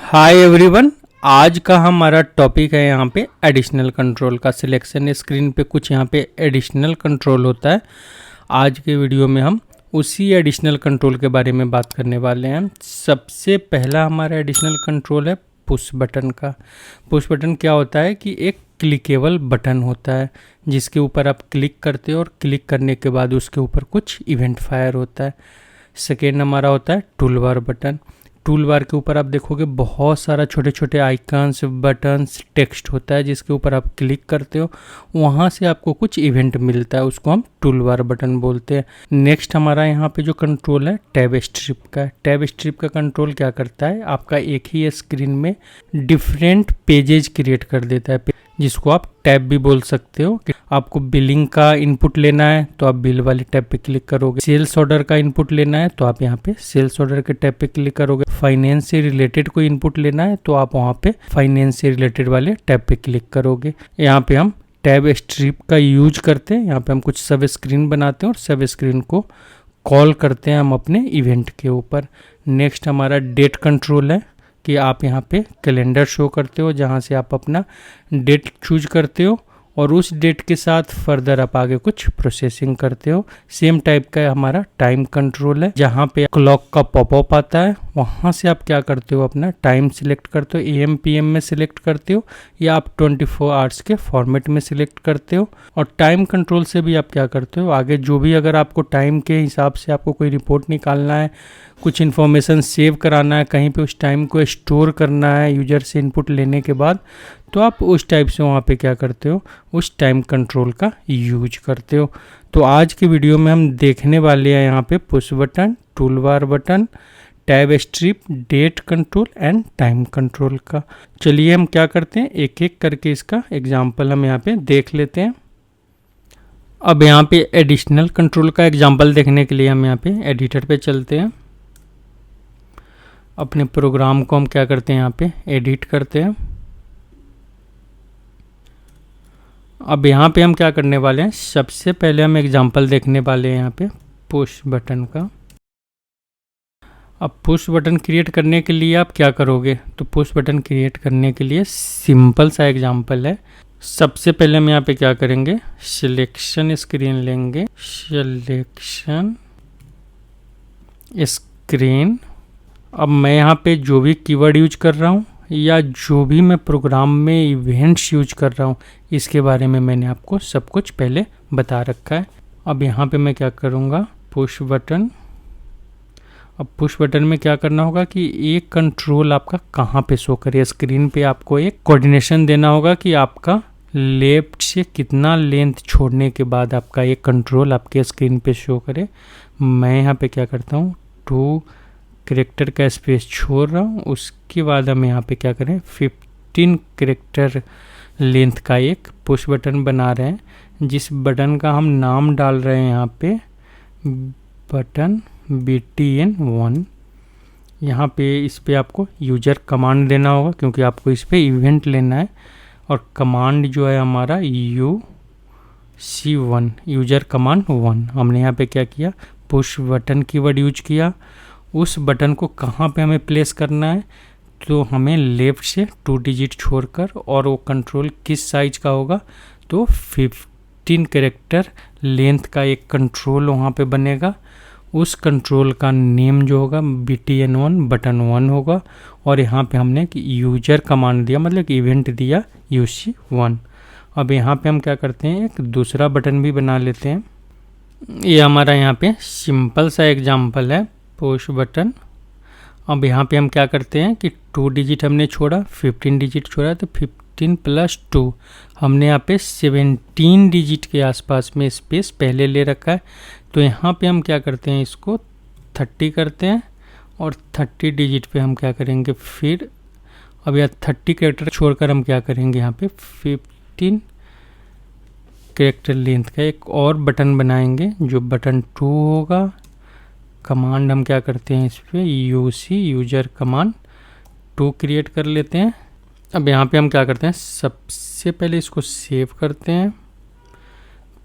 Hi everyone. आज का हमारा टॉपिक है यहाँ पे एडिशनल कंट्रोल का सिलेक्शन। स्क्रीन पे कुछ यहाँ पे एडिशनल कंट्रोल होता है। आज के वीडियो में हम उसी एडिशनल कंट्रोल के बारे में बात करने वाले हैं। सबसे पहला हमारा एडिशनल कंट्रोल है पुश बटन का। पुश बटन क्या होता है कि एक क्लिकेबल बटन होता है जिसके ऊपर आप क्लिक करते हो और क्लिक करने के बाद उसके ऊपर कुछ इवेंट फायर होता है। सेकेंड हमारा होता है टूल बार बटन। टूल बार के ऊपर आप देखोगे बहुत सारा छोटे छोटे आइकन्स, बटन्स, टेक्स्ट होता है जिसके ऊपर आप क्लिक करते हो, वहाँ से आपको कुछ इवेंट मिलता है, उसको हम टूल बार बटन बोलते हैं। नेक्स्ट हमारा यहाँ पे जो कंट्रोल है टैब स्ट्रिप का है। टैब स्ट्रिप का कंट्रोल क्या करता है, आपका एक ही स्क्रीन में डिफरेंट पेजेज क्रिएट कर देता है, जिसको आप टैब भी बोल सकते हो। आपको बिलिंग का इनपुट लेना है तो आप बिल वाले टैब पे क्लिक करोगे। सेल्स ऑर्डर का इनपुट लेना है तो आप यहाँ पे सेल्स ऑर्डर के टैब पे क्लिक करोगे। फाइनेंस से रिलेटेड कोई इनपुट लेना है तो आप वहाँ पे फाइनेंस से रिलेटेड वाले टैब पे क्लिक करोगे। यहाँ पे हम टैब स्ट्रिप का यूज करते हैं। यहाँ पे हम कुछ सब स्क्रीन बनाते हैं और सब स्क्रीन को कॉल करते हैं हम अपने इवेंट के ऊपर। नेक्स्ट हमारा डेट कंट्रोल है कि आप यहाँ पे कैलेंडर शो करते हो जहाँ से आप अपना डेट चूज करते हो और उस डेट के साथ फर्दर आप आगे कुछ प्रोसेसिंग करते हो। सेम टाइप का हमारा टाइम कंट्रोल है जहाँ पे क्लॉक का पॉपअप आता है, वहाँ से आप क्या करते हो अपना टाइम सिलेक्ट करते हो। AM PM में सिलेक्ट करते हो या आप 24 आवर्स के फॉर्मेट में सिलेक्ट करते हो। और टाइम कंट्रोल से भी आप क्या करते हो, आगे जो भी अगर आपको टाइम के हिसाब से आपको कोई रिपोर्ट निकालना है, कुछ इन्फॉर्मेशन सेव कराना है, कहीं पे उस टाइम को स्टोर करना है यूजर से इनपुट लेने के बाद, तो आप उस टाइप से वहाँ पे क्या करते हो, उस टाइम कंट्रोल का यूज करते हो। तो आज के वीडियो में हम देखने वाले हैं यहाँ पे push button, tool bar button, tab strip, date control and time control का। चलिए हम क्या करते हैं, एक एक करके इसका एग्जाम्पल हम यहाँ पे देख लेते हैं। अब यहाँ पे एडिशनल कंट्रोल का एग्जाम्पल देखने के लिए हम यहाँ पे एडिटर पे चलते हैं। अपने प्रोग्राम को हम क्या करते हैं, यहाँ पे एडिट करते हैं। अब यहाँ पे हम क्या करने वाले हैं, सबसे पहले हम एग्जांपल देखने वाले हैं यहाँ पे पुश बटन का। अब पुश बटन क्रिएट करने के लिए आप क्या करोगे, तो पुश बटन क्रिएट करने के लिए सिंपल सा एग्जांपल है। सबसे पहले हम यहाँ पे क्या करेंगे, सिलेक्शन स्क्रीन लेंगे, सिलेक्शन स्क्रीन। अब मैं यहाँ पे जो भी कीवर्ड यूज कर रहा हूँ या जो भी मैं प्रोग्राम में इवेंट्स यूज कर रहा हूँ, इसके बारे में मैंने आपको सब कुछ पहले बता रखा है। अब यहाँ पे मैं क्या करूँगा, पुश बटन। अब पुश बटन में क्या करना होगा कि एक कंट्रोल आपका कहाँ पे शो करे, स्क्रीन पे आपको एक कोऑर्डिनेशन देना होगा कि आपका लेफ्ट से कितना लेंथ छोड़ने के बाद आपका एक कंट्रोल आपके स्क्रीन पे शो करे। मैं यहाँ पे क्या करता हूँ, 2 कैरेक्टर का स्पेस छोड़ रहा हूँ। उसके बाद हम यहाँ पे क्या करें, 15 कैरेक्टर लेंथ का एक पुश बटन बना रहे हैं, जिस बटन का हम नाम डाल रहे हैं यहाँ पे बटन BTN1। यहाँ पे इस पे आपको यूजर कमांड देना होगा क्योंकि आपको इस पे इवेंट लेना है। और कमांड जो है हमारा UC1, यूजर कमांड 1। हमने यहाँ पे क्या किया, पुश बटन कीवर्ड यूज किया। उस बटन को कहाँ पे हमें प्लेस करना है, तो हमें लेफ़्ट से 2 डिजिट छोड़कर, और वो कंट्रोल किस साइज का होगा, तो 15 कैरेक्टर लेंथ का एक कंट्रोल वहाँ पे बनेगा। उस कंट्रोल का नेम जो होगा BTN1 बटन 1 होगा। और यहाँ पे हमने कि यूजर कमांड दिया, मतलब कि इवेंट दिया UC1। अब यहाँ पे हम क्या करते हैं, एक दूसरा बटन भी बना लेते हैं। ये हमारा यहाँ पे सिंपल सा एग्जाम्पल है पुश बटन। अब यहाँ पे हम क्या करते हैं कि 2 डिजिट हमने छोड़ा, 15 डिजिट छोड़ा, तो 15 + 2 हमने यहाँ पे 17 डिजिट के आसपास में स्पेस पहले ले रखा है। तो यहाँ पे हम क्या करते हैं, इसको 30 करते हैं और 30 डिजिट पे हम क्या करेंगे फिर। अब यहाँ 30 कैरेक्टर छोड़कर हम क्या करेंगे, यहाँ पे 15 कैरेक्टर लेंथ का एक और बटन बनाएंगे जो बटन 2 होगा। कमांड हम क्या करते हैं, इस पर UC यूजर कमांड 2 क्रिएट कर लेते हैं। अब यहाँ पे हम क्या करते हैं, सबसे पहले इसको सेव करते हैं,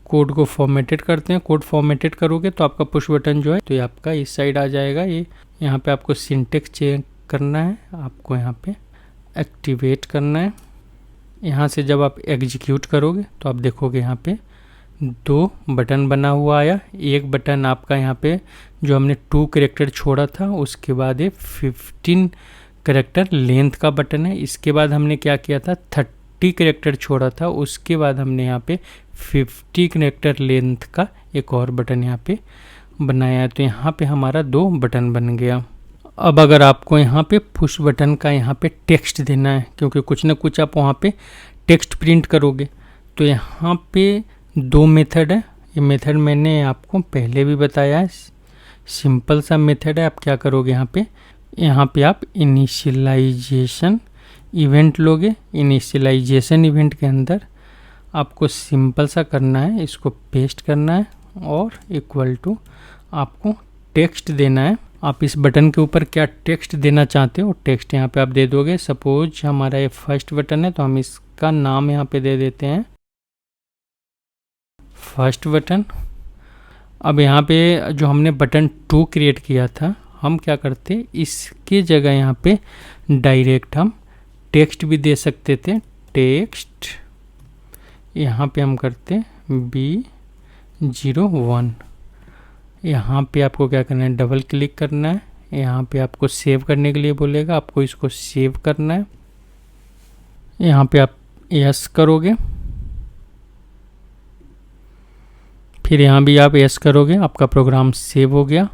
कोड को फॉर्मेटेड करते हैं। कोड फॉर्मेटेड करोगे तो आपका पुश बटन जो है तो ये आपका इस साइड आ जाएगा। ये यहाँ पे आपको सिंटेक्स चेक करना है, आपको यहाँ पे एक्टिवेट करना है। यहाँ से जब आप एग्जीक्यूट करोगे तो आप देखोगे यहाँ पे 2 बटन बना हुआ आया। एक बटन आपका यहाँ पे जो हमने 2 कैरेक्टर छोड़ा था उसके बाद ये 15 कैरेक्टर लेंथ का बटन है। इसके बाद हमने क्या किया था, 30 कैरेक्टर छोड़ा था, उसके बाद हमने यहाँ पे 50 कैरेक्टर लेंथ का एक और बटन यहाँ पे बनाया है। तो यहाँ पे हमारा 2 बटन बन गया। अब अगर आपको यहाँ पे पुश बटन का यहाँ पे टेक्स्ट देना है, क्योंकि कुछ ना कुछ आप वहाँ पे टेक्स्ट प्रिंट करोगे, तो यहाँ पे 2 मेथड है। ये मेथड मैंने आपको पहले भी बताया है, सिंपल सा मेथड है। आप क्या करोगे, यहाँ पे आप इनिशियलाइजेशन इवेंट लोगे। इनिशियलाइजेशन इवेंट के अंदर आपको सिंपल सा करना है, इसको पेस्ट करना है और इक्वल टू आपको टेक्स्ट देना है। आप इस बटन के ऊपर क्या टेक्स्ट देना चाहते हो, टेक्स्ट यहाँ पे आप दे दोगे। सपोज हमारा ये फर्स्ट बटन है तो हम इसका नाम यहाँ पे दे देते हैं फर्स्ट बटन। अब यहाँ पे जो हमने बटन 2 क्रिएट किया था, हम क्या करते, इसके जगह यहाँ पे डायरेक्ट हम टेक्स्ट भी दे सकते थे। टेक्स्ट यहाँ पे हम करते B01। यहाँ पे आपको क्या करना है, डबल क्लिक करना है। यहाँ पे आपको सेव करने के लिए बोलेगा, आपको इसको सेव करना है। यहाँ पे आप यस करोगे, फिर यहाँ भी आप यस करोगे, आपका प्रोग्राम सेव हो गया।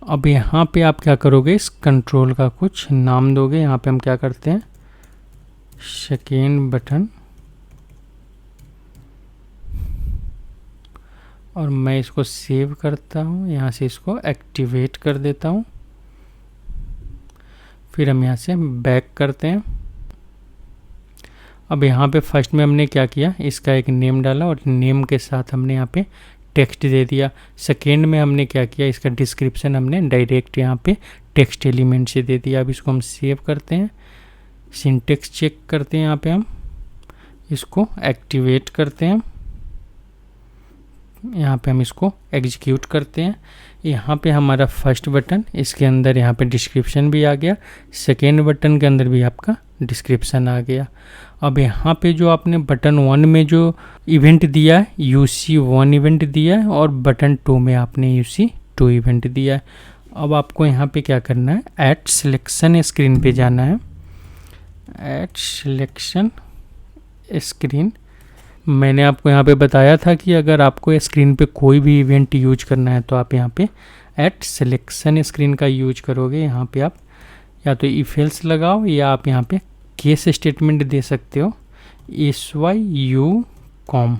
अब यहाँ पे आप क्या करोगे, इस कंट्रोल का कुछ नाम दोगे। यहाँ पे हम क्या करते हैं, सेकेंड बटन, और मैं इसको सेव करता हूँ। यहाँ से इसको एक्टिवेट कर देता हूँ। फिर हम यहाँ से बैक करते हैं। अब यहाँ पे फर्स्ट में हमने क्या किया, इसका एक नेम डाला और नेम के साथ हमने यहाँ पे टेक्स्ट दे दिया। सेकेंड में हमने क्या किया, इसका डिस्क्रिप्शन हमने डायरेक्ट यहाँ पे टेक्स्ट एलिमेंट से दे दिया। अब इसको हम सेव करते हैं, सिंटेक्स चेक करते हैं। यहाँ पे हम इसको एक्टिवेट करते हैं। यहाँ पे हम इसको एग्जीक्यूट करते हैं। यहाँ पे हमारा फर्स्ट बटन, इसके अंदर यहाँ पे डिस्क्रिप्शन भी आ गया। सेकेंड बटन के अंदर भी आपका डिस्क्रिप्शन आ गया। अब यहाँ पे जो आपने बटन 1 में जो इवेंट दिया है, UC1 इवेंट दिया है, और बटन 2 में आपने UC2 इवेंट दिया है। अब आपको यहाँ पे क्या करना है, ऐड सिलेक्शन स्क्रीन पे जाना है। ऐड सिलेक्शन स्क्रीन, मैंने आपको यहाँ पे बताया था कि अगर आपको स्क्रीन पे कोई भी इवेंट यूज करना है तो आप यहाँ पे ऐड सिलेक्शन स्क्रीन का यूज करोगे। यहाँ पे आप या तो इफ एल्स लगाओ या आप यहाँ पे केस स्टेटमेंट दे सकते हो। SYUCOM,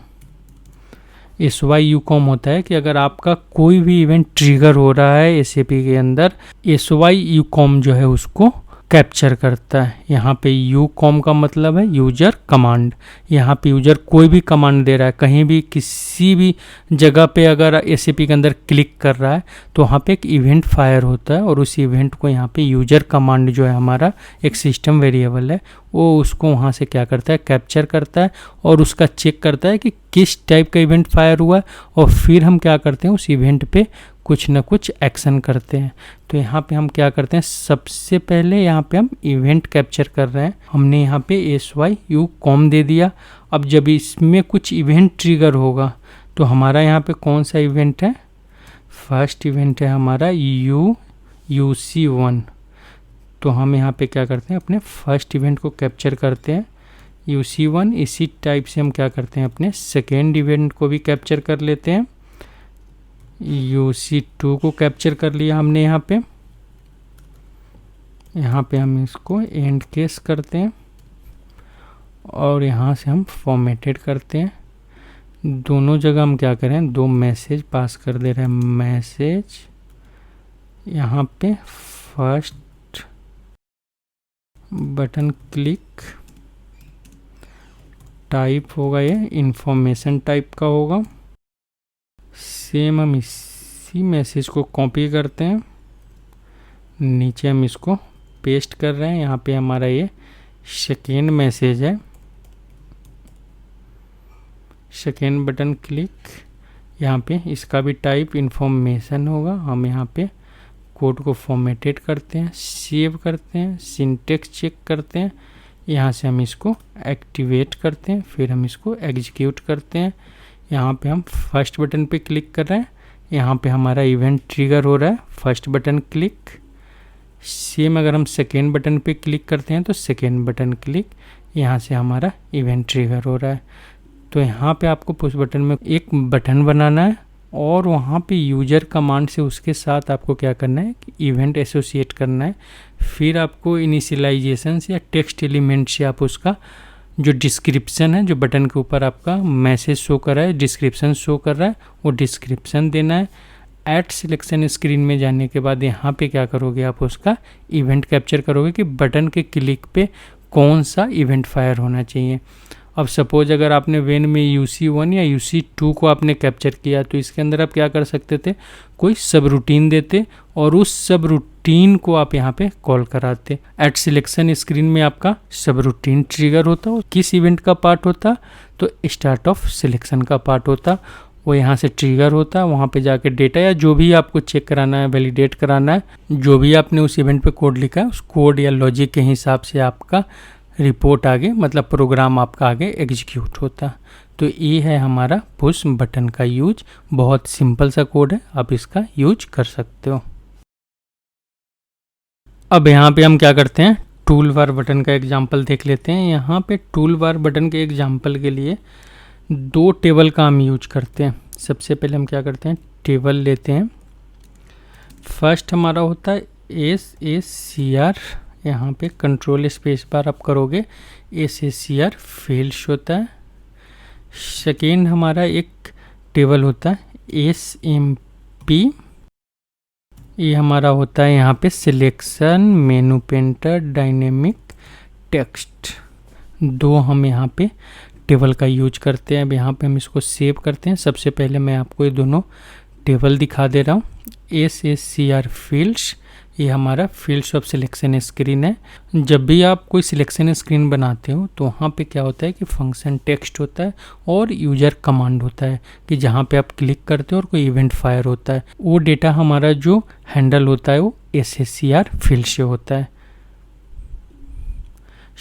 SYUCOM होता है कि अगर आपका कोई भी इवेंट ट्रिगर हो रहा है SAP के अंदर, SYUCOM जो है उसको कैप्चर करता है। यहाँ पे UCOM का मतलब है यूजर कमांड। यहाँ पे यूजर कोई भी कमांड दे रहा है, कहीं भी किसी भी जगह पे अगर SAP के अंदर क्लिक कर रहा है तो वहाँ पे एक इवेंट फायर होता है, और उस इवेंट को यहाँ पे यूजर कमांड जो है हमारा एक सिस्टम वेरिएबल है, वो उसको वहाँ से क्या करता है, कैप्चर करता है और उसका चेक करता है कि किस टाइप का इवेंट फायर हुआ है, और फिर हम क्या करते हैं, उस इवेंट पे कुछ ना कुछ एक्शन करते हैं। तो यहाँ पे हम क्या करते हैं, सबसे पहले यहाँ पे हम इवेंट कैप्चर कर रहे हैं। हमने यहाँ पे SYUCOM दे दिया। अब जब इसमें कुछ इवेंट ट्रिगर होगा तो हमारा यहाँ पे कौन सा इवेंट है, फर्स्ट इवेंट है हमारा UC1। तो हम यहाँ पे क्या करते हैं, अपने फर्स्ट इवेंट को कैप्चर करते हैं UC1। इसी टाइप से हम क्या करते हैं, अपने सेकेंड इवेंट को भी कैप्चर कर लेते हैं। UC2 को कैप्चर कर लिया हमने। यहाँ पे हम इसको एंड केस करते हैं और यहाँ से हम फॉर्मेटेड करते हैं। दोनों जगह हम क्या करें, 2 मैसेज पास कर दे रहे हैं। मैसेज यहाँ पे फर्स्ट बटन क्लिक, टाइप होगा ये इंफॉर्मेशन टाइप का होगा। सेम हम इसी मैसेज को कॉपी करते हैं, नीचे हम इसको पेस्ट कर रहे हैं। यहाँ पे हमारा ये सेकेंड मैसेज है। सेकेंड बटन क्लिक, यहाँ पे इसका भी टाइप इंफॉर्मेशन होगा। हम यहाँ पे कोड को फॉर्मेटेड करते हैं, सेव करते हैं, सिंटेक्स चेक करते हैं, यहाँ से हम इसको एक्टिवेट करते हैं, फिर हम इसको एग्जीक्यूट करते हैं। यहाँ पे हम फर्स्ट बटन पे क्लिक कर रहे हैं, यहाँ पे हमारा इवेंट ट्रिगर हो रहा है, फर्स्ट बटन क्लिक। सेम अगर हम सेकेंड बटन पे क्लिक करते हैं तो सेकेंड बटन क्लिक, यहाँ से हमारा इवेंट ट्रिगर हो रहा है। तो यहाँ पे आपको पुश बटन में एक बटन बनाना है और वहाँ पे यूजर कमांड से उसके साथ आपको क्या करना है कि इवेंट एसोसिएट करना है। फिर आपको इनिशियलाइजेशन से या टेक्स्ट एलिमेंट से आप उसका जो डिस्क्रिप्शन है, जो बटन के ऊपर आपका मैसेज शो कर रहा है, डिस्क्रिप्शन शो कर रहा है, वो डिस्क्रिप्शन देना है। ऐड सिलेक्शन स्क्रीन में जाने के बाद यहाँ पे क्या करोगे, आप उसका इवेंट कैप्चर करोगे कि बटन के क्लिक पे कौन सा इवेंट फायर होना चाहिए। अब सपोज अगर आपने वेन में UC1 या UC2 को आपने कैप्चर किया तो इसके अंदर आप क्या कर सकते थे, कोई सब रूटीन देते और उस सब रूटीन को आप यहाँ पे कॉल कराते। एट सिलेक्शन स्क्रीन में आपका सब रूटीन ट्रिगर होता और किस इवेंट का पार्ट होता, तो स्टार्ट ऑफ सिलेक्शन का पार्ट होता। वो यहाँ से ट्रिगर होता है, वहाँ पे जाके डेटा या जो भी आपको चेक कराना है, वैलिडेट कराना है, जो भी आपने उस इवेंट पे कोड लिखा है उस कोड या लॉजिक के हिसाब से आपका रिपोर्ट आगे, मतलब प्रोग्राम आपका आगे एग्जीक्यूट होता। तो ये है हमारा पुश बटन का यूज। बहुत सिंपल सा कोड है, आप इसका यूज कर सकते हो। अब यहाँ पे हम क्या करते हैं, टूल बार बटन का एग्जाम्पल देख लेते हैं। यहाँ पे टूल बार बटन के एग्जाम्पल के लिए 2 टेबल का हम यूज करते हैं। सबसे पहले हम क्या करते हैं, टेबल लेते हैं। फर्स्ट हमारा होता है SACR, यहाँ पे कंट्रोल स्पेस बार आप करोगे, SACR फील्ड्स होता है। सेकेंड हमारा एक टेबल होता है SMP, ये हमारा होता है यहाँ पे सिलेक्शन मेनू पेंटर डायनेमिक टेक्स्ट। 2 हम यहाँ पे टेबल का यूज करते हैं। अब यहाँ पे हम इसको सेव करते हैं। सबसे पहले मैं आपको ये दोनों टेबल दिखा दे रहा हूँ। SACR फील्ड्स, ये हमारा फील्ड्स ऑफ सिलेक्शन स्क्रीन है। जब भी आप कोई सिलेक्शन स्क्रीन बनाते हो तो वहाँ पे क्या होता है कि फंक्शन टेक्स्ट होता है और यूजर कमांड होता है कि जहाँ पे आप क्लिक करते हो और कोई इवेंट फायर होता है, वो डेटा हमारा जो हैंडल होता है वो SACR फील्ड से होता है।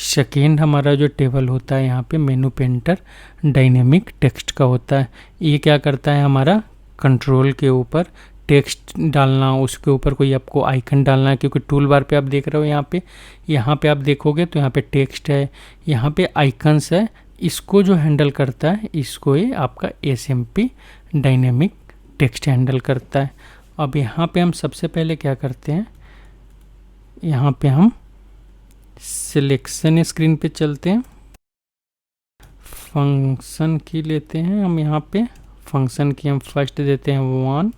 सेकेंड हमारा जो टेबल होता है यहाँ पे मेनू पेंटर डायनेमिक टेक्स्ट का होता है। ये क्या करता है, हमारा कंट्रोल के ऊपर टेक्स्ट डालना, उसके ऊपर कोई आपको आइकन डालना है, क्योंकि टूल बार पे आप देख रहे हो यहाँ पे आप देखोगे तो यहाँ पे टेक्स्ट है, यहाँ पे आइकन्स है। इसको जो हैंडल करता है इसको ये आपका SMP डायनेमिक टेक्स्ट हैंडल करता है। अब यहाँ पे हम सबसे पहले क्या करते हैं, यहाँ पे हम सिलेक्शन स्क्रीन पे चलते हैं, फंक्शन की लेते हैं हम। यहाँ पे फंक्शन की हम फर्स्ट देते हैं 1,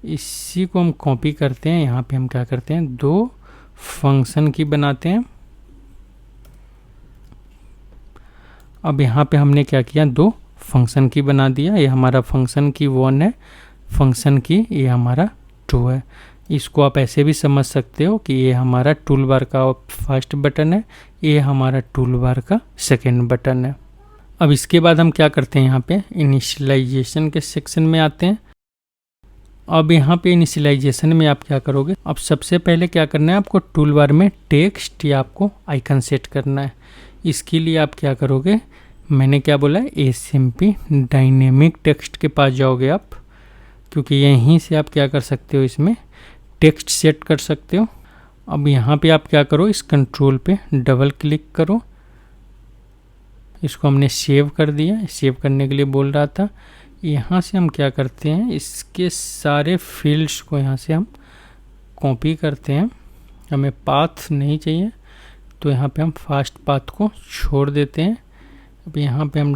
इसी को हम कॉपी करते हैं। यहाँ पे हम क्या करते हैं, 2 फंक्शन की बनाते हैं। अब यहाँ पे हमने क्या किया, 2 फंक्शन की बना दिया। ये हमारा फंक्शन की 1 है, फंक्शन की ये हमारा 2 है। इसको आप ऐसे भी समझ सकते हो कि ये हमारा टूल बार का फर्स्ट बटन है, ये हमारा टूल बार का सेकेंड बटन है। अब इसके बाद हम क्या करते हैं, यहाँ पे इनिशियलाइजेशन के सेक्शन में आते हैं। अब यहाँ पे इनिशियलाइजेशन में आप क्या करोगे, अब सबसे पहले क्या करना है, आपको टूल बार में टेक्स्ट या आपको आइकन सेट करना है। इसके लिए आप क्या करोगे, मैंने क्या बोला है, SMP डायनेमिक टेक्स्ट के पास जाओगे आप, क्योंकि यहीं से आप क्या कर सकते हो, इसमें टेक्स्ट सेट कर सकते हो। अब यहाँ पे आप क्या करो, इस कंट्रोल पे डबल क्लिक करो। इसको हमने सेव कर दिया, सेव करने के लिए बोल रहा था। यहाँ से हम क्या करते हैं, इसके सारे फील्ड्स को यहाँ से हम कॉपी करते हैं। हमें पाथ नहीं चाहिए तो यहाँ पे हम फास्ट पाथ को छोड़ देते हैं। अब यहाँ पे हम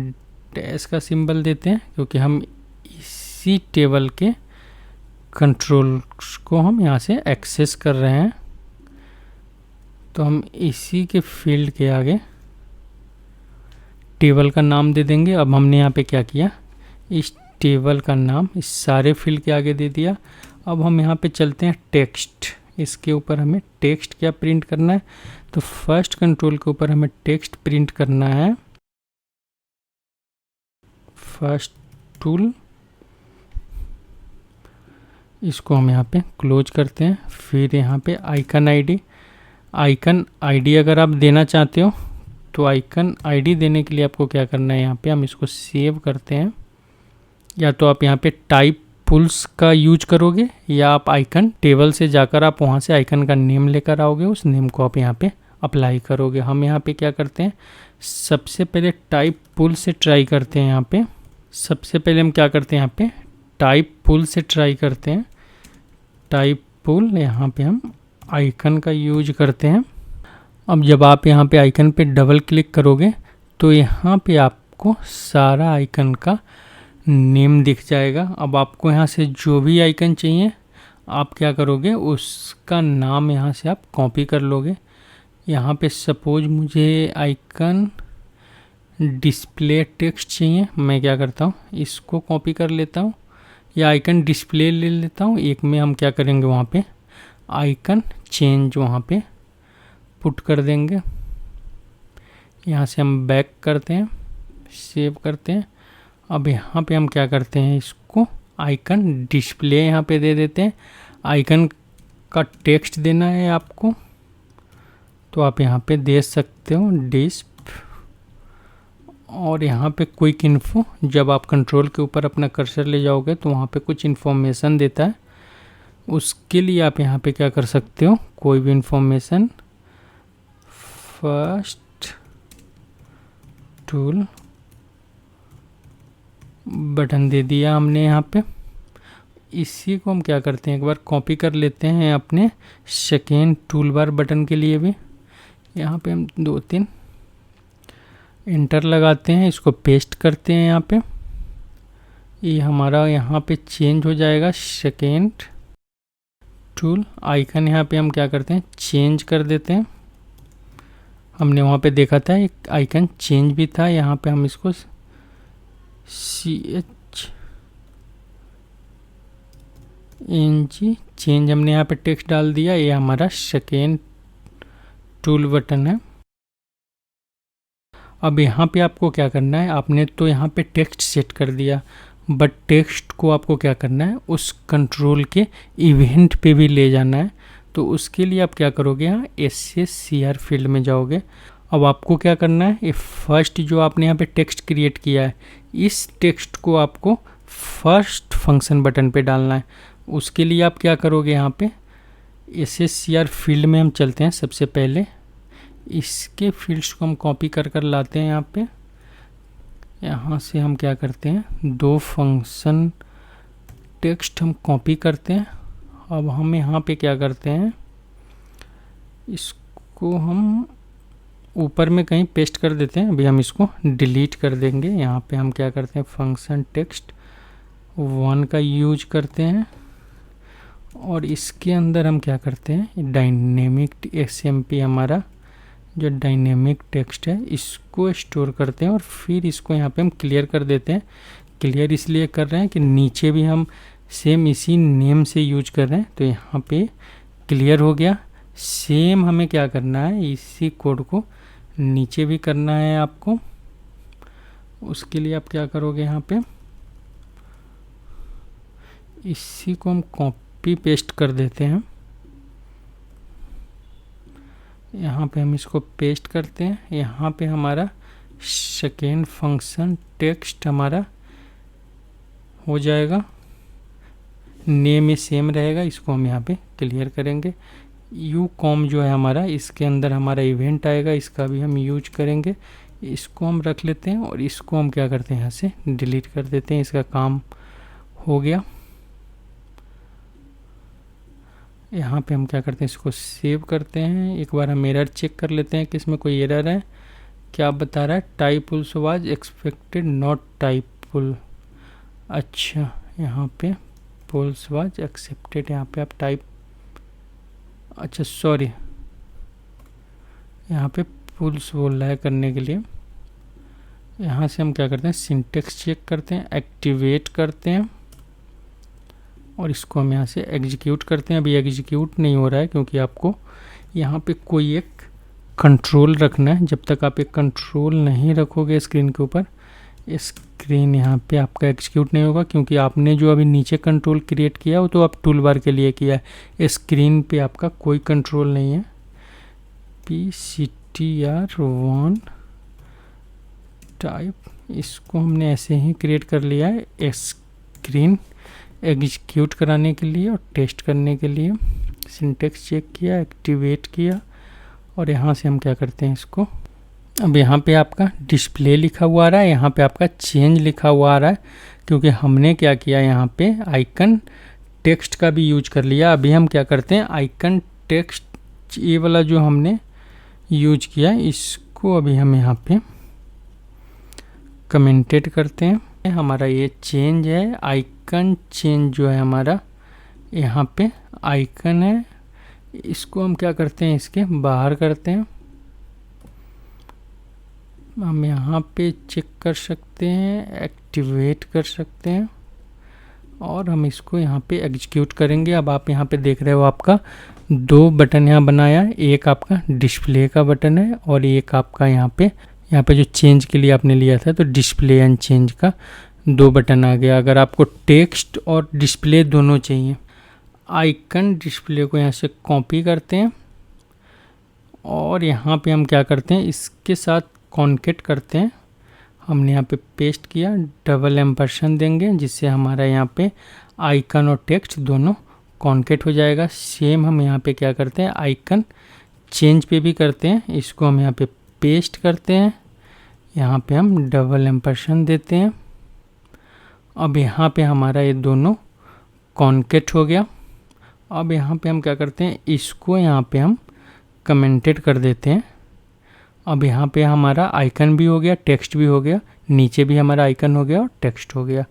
डैश का सिंबल देते हैं, क्योंकि हम इसी टेबल के कंट्रोल्स को हम यहाँ से एक्सेस कर रहे हैं। तो हम इसी के फील्ड के आगे टेबल का नाम दे देंगे। अब हमने यहाँ पे क्या किया, इस टेबल का नाम इस सारे फील्ड के आगे दे दिया। अब हम यहाँ पे चलते हैं टेक्स्ट, इसके ऊपर हमें टेक्स्ट क्या प्रिंट करना है, तो फर्स्ट कंट्रोल के ऊपर हमें टेक्स्ट प्रिंट करना है। फर्स्ट टूल, इसको हम यहाँ पे क्लोज करते हैं। फिर यहाँ पे आइकन आईडी अगर आप देना चाहते हो तो आइकन आईडी देने के लिए आपको क्या करना है, यहाँ पे हम इसको सेव करते हैं। या तो आप यहाँ पे टाइप पुल्स का यूज करोगे या आप आइकन टेबल से जाकर आप वहाँ से आइकन का नेम लेकर आओगे, उस नेम को आप यहाँ पे अप्लाई करोगे। हम यहाँ पे क्या करते हैं, सबसे पहले टाइप पुल से ट्राई करते हैं। यहाँ पे सबसे पहले हम क्या करते हैं, यहाँ पे टाइप पुल से ट्राई करते हैं। टाइप पुल यहाँ पे हम आइकन का यूज करते हैं। अब जब आप यहाँ पे आइकन पे डबल क्लिक करोगे तो यहाँ पे आपको सारा आइकन का नेम दिख जाएगा। अब आपको यहाँ से जो भी आइकन चाहिए आप क्या करोगे, उसका नाम यहाँ से आप कॉपी कर लोगे। यहाँ पे सपोज मुझे आइकन डिस्प्ले टेक्स्ट चाहिए, मैं क्या करता हूँ, इसको कॉपी कर लेता हूँ या आइकन डिस्प्ले ले लेता हूँ। एक में हम क्या करेंगे, वहाँ पे आइकन चेंज वहाँ पे पुट कर देंगे। यहाँ से हम बैक करते हैं, सेव करते हैं। अब यहाँ पे हम क्या करते हैं, इसको आइकन डिस्प्ले यहाँ पे दे देते हैं। आइकन का टेक्स्ट देना है आपको तो आप यहाँ पे दे सकते हो डिस्प, और यहाँ पे क्विक इन्फो। जब आप कंट्रोल के ऊपर अपना कर्सर ले जाओगे तो वहाँ पे कुछ इन्फॉर्मेशन देता है, उसके लिए आप यहाँ पे क्या कर सकते हो, कोई भी इन्फॉर्मेशन। फर्स्ट टूल बटन दे दिया हमने यहाँ पे। इसी को हम क्या करते हैं, एक बार कॉपी कर लेते हैं अपने सेकेंड टूल बार बटन के लिए भी। यहाँ पे हम 2-3 इंटर लगाते हैं, इसको पेस्ट करते हैं यहाँ पे। ये हमारा यहाँ पे चेंज हो जाएगा सेकेंड टूल। आइकन यहाँ पे हम क्या करते हैं, चेंज कर देते हैं। हमने वहाँ पे देखा था एक आइकन चेंज भी था, यहाँ पे हम इसको CHNG चेंज हमने यहाँ पे टेक्स्ट डाल दिया। ये हमारा सेकेंड टूल बटन है। अब यहाँ पे आपको क्या करना है, आपने तो यहाँ पे टेक्स्ट सेट कर दिया, बट टेक्स्ट को आपको क्या करना है, उस कंट्रोल के इवेंट पे भी ले जाना है। तो उसके लिए आप क्या करोगे, यहाँ SSCR फील्ड में जाओगे। अब आपको क्या करना है, ये फर्स्ट जो आपने यहाँ पे टेक्स्ट क्रिएट किया है, इस टेक्स्ट को आपको फर्स्ट फंक्शन बटन पे डालना है। उसके लिए आप क्या करोगे, यहाँ पे SSCR फील्ड में हम चलते हैं। सबसे पहले इसके फील्ड्स को हम कॉपी कर लाते हैं। यहाँ पे यहाँ से हम क्या करते हैं, 2 फंक्शन टेक्स्ट हम कॉपी करते हैं। अब हम यहाँ पे क्या करते हैं, इसको हम ऊपर में कहीं पेस्ट कर देते हैं। अभी हम इसको डिलीट कर देंगे। यहाँ पे हम क्या करते हैं, फंक्शन टेक्स्ट 1 का यूज करते हैं और इसके अंदर हम क्या करते हैं, डायनेमिक XMP हमारा जो डायनेमिक टेक्स्ट है इसको स्टोर करते हैं और फिर इसको यहाँ पे हम क्लियर कर देते हैं। क्लियर इसलिए कर रहे हैं कि नीचे भी हम सेम इसी नेम से यूज कर रहे हैं, तो यहाँ पे क्लियर हो गया। सेम हमें क्या करना है, इसी कोड को नीचे भी करना है आपको। उसके लिए आप क्या करोगे, यहाँ पे इसी को हम कॉपी पेस्ट कर देते हैं। यहाँ पे हम इसको पेस्ट करते हैं। यहाँ पे हमारा सेकेंड फंक्शन टेक्स्ट हमारा हो जाएगा, नेम में सेम रहेगा। इसको हम यहाँ पे क्लियर करेंगे। यूकॉम जो है हमारा, इसके अंदर हमारा इवेंट आएगा, इसका भी हम यूज करेंगे। इसको हम रख लेते हैं और इसको हम क्या करते हैं, यहाँ से डिलीट कर देते हैं। इसका काम हो गया। यहाँ पे हम क्या करते हैं, इसको सेव करते हैं। एक बार हम एरर चेक कर लेते हैं कि इसमें कोई एरर है क्या बता रहा है। Type also was expected not typeful. अच्छा, यहाँ पे पुल्स वाज एक्सेप्टेड, यहाँ पे आप टाइप, अच्छा सॉरी, यहाँ पे पुल्स बोल रहा है करने के लिए। यहाँ से हम क्या करते हैं, सिंटेक्स चेक करते हैं, एक्टिवेट करते हैं और इसको हम यहाँ से एग्जीक्यूट करते हैं। अभी एग्जीक्यूट नहीं हो रहा है क्योंकि आपको यहाँ पे कोई एक कंट्रोल रखना है। जब तक आप एक कंट्रोल नहीं रखोगे स्क्रीन के ऊपर, स्क्रीन यहाँ पे आपका एग्जीक्यूट नहीं होगा, क्योंकि आपने जो अभी नीचे कंट्रोल क्रिएट किया वो तो आप टूल बार के लिए किया है। स्क्रीन पे आपका कोई कंट्रोल नहीं है। PCTR1 टाइप, इसको हमने ऐसे ही क्रिएट कर लिया है स्क्रीन एग्जीक्यूट कराने के लिए और टेस्ट करने के लिए। सिंटेक्स चेक किया, एक्टिवेट किया, और यहाँ से हम क्या करते हैं इसको, अब यहाँ पे आपका डिस्प्ले लिखा हुआ आ रहा है, यहाँ पे आपका चेंज लिखा हुआ आ रहा है, क्योंकि हमने क्या किया यहाँ पे आइकन टेक्स्ट का भी यूज कर लिया। अभी हम क्या करते हैं, आइकन टेक्स्ट ये वाला जो हमने यूज किया इसको अभी हम यहाँ पे कमेंटेड करते हैं। हमारा ये चेंज है, आइकन चेंज जो है हमारा, यहाँ पे आइकन है, इसको हम क्या करते हैं, इसके बाहर करते हैं। हम यहाँ पे चेक कर सकते हैं, एक्टिवेट कर सकते हैं, और हम इसको यहाँ पे एग्जीक्यूट करेंगे। अब आप यहाँ पे देख रहे हो आपका 2 बटन यहाँ बनाया, एक आपका डिस्प्ले का बटन है और एक आपका यहाँ पे जो चेंज के लिए आपने लिया था तो डिस्प्ले एंड चेंज का 2 बटन आ गया। अगर आपको टेक्स्ट और डिस्प्ले दोनों चाहिए, आइकन डिस्प्ले को यहाँ से कॉपी करते हैं और यहाँ पे हम क्या करते हैं, इसके साथ कॉन्केट करते हैं। हमने यहाँ पे पेस्ट किया, डबल एम्परसेंड देंगे जिससे हमारा यहाँ पे आइकन और टेक्स्ट दोनों कॉन्केट हो जाएगा। सेम हम यहाँ पे क्या करते हैं, आइकन चेंज पे भी करते हैं। इसको हम यहाँ पे पेस्ट करते हैं, यहाँ पे हम डबल एम्परसेंड देते हैं। अब यहाँ पे हमारा ये दोनों कॉन्केट हो गया। अब यहाँ पे हम क्या करते हैं, इसको यहाँ पे हम कमेंटेड कर देते हैं। अब यहाँ पे हमारा आइकन भी हो गया, टेक्स्ट भी हो गया, नीचे भी हमारा आइकन हो गया और टेक्स्ट हो गया।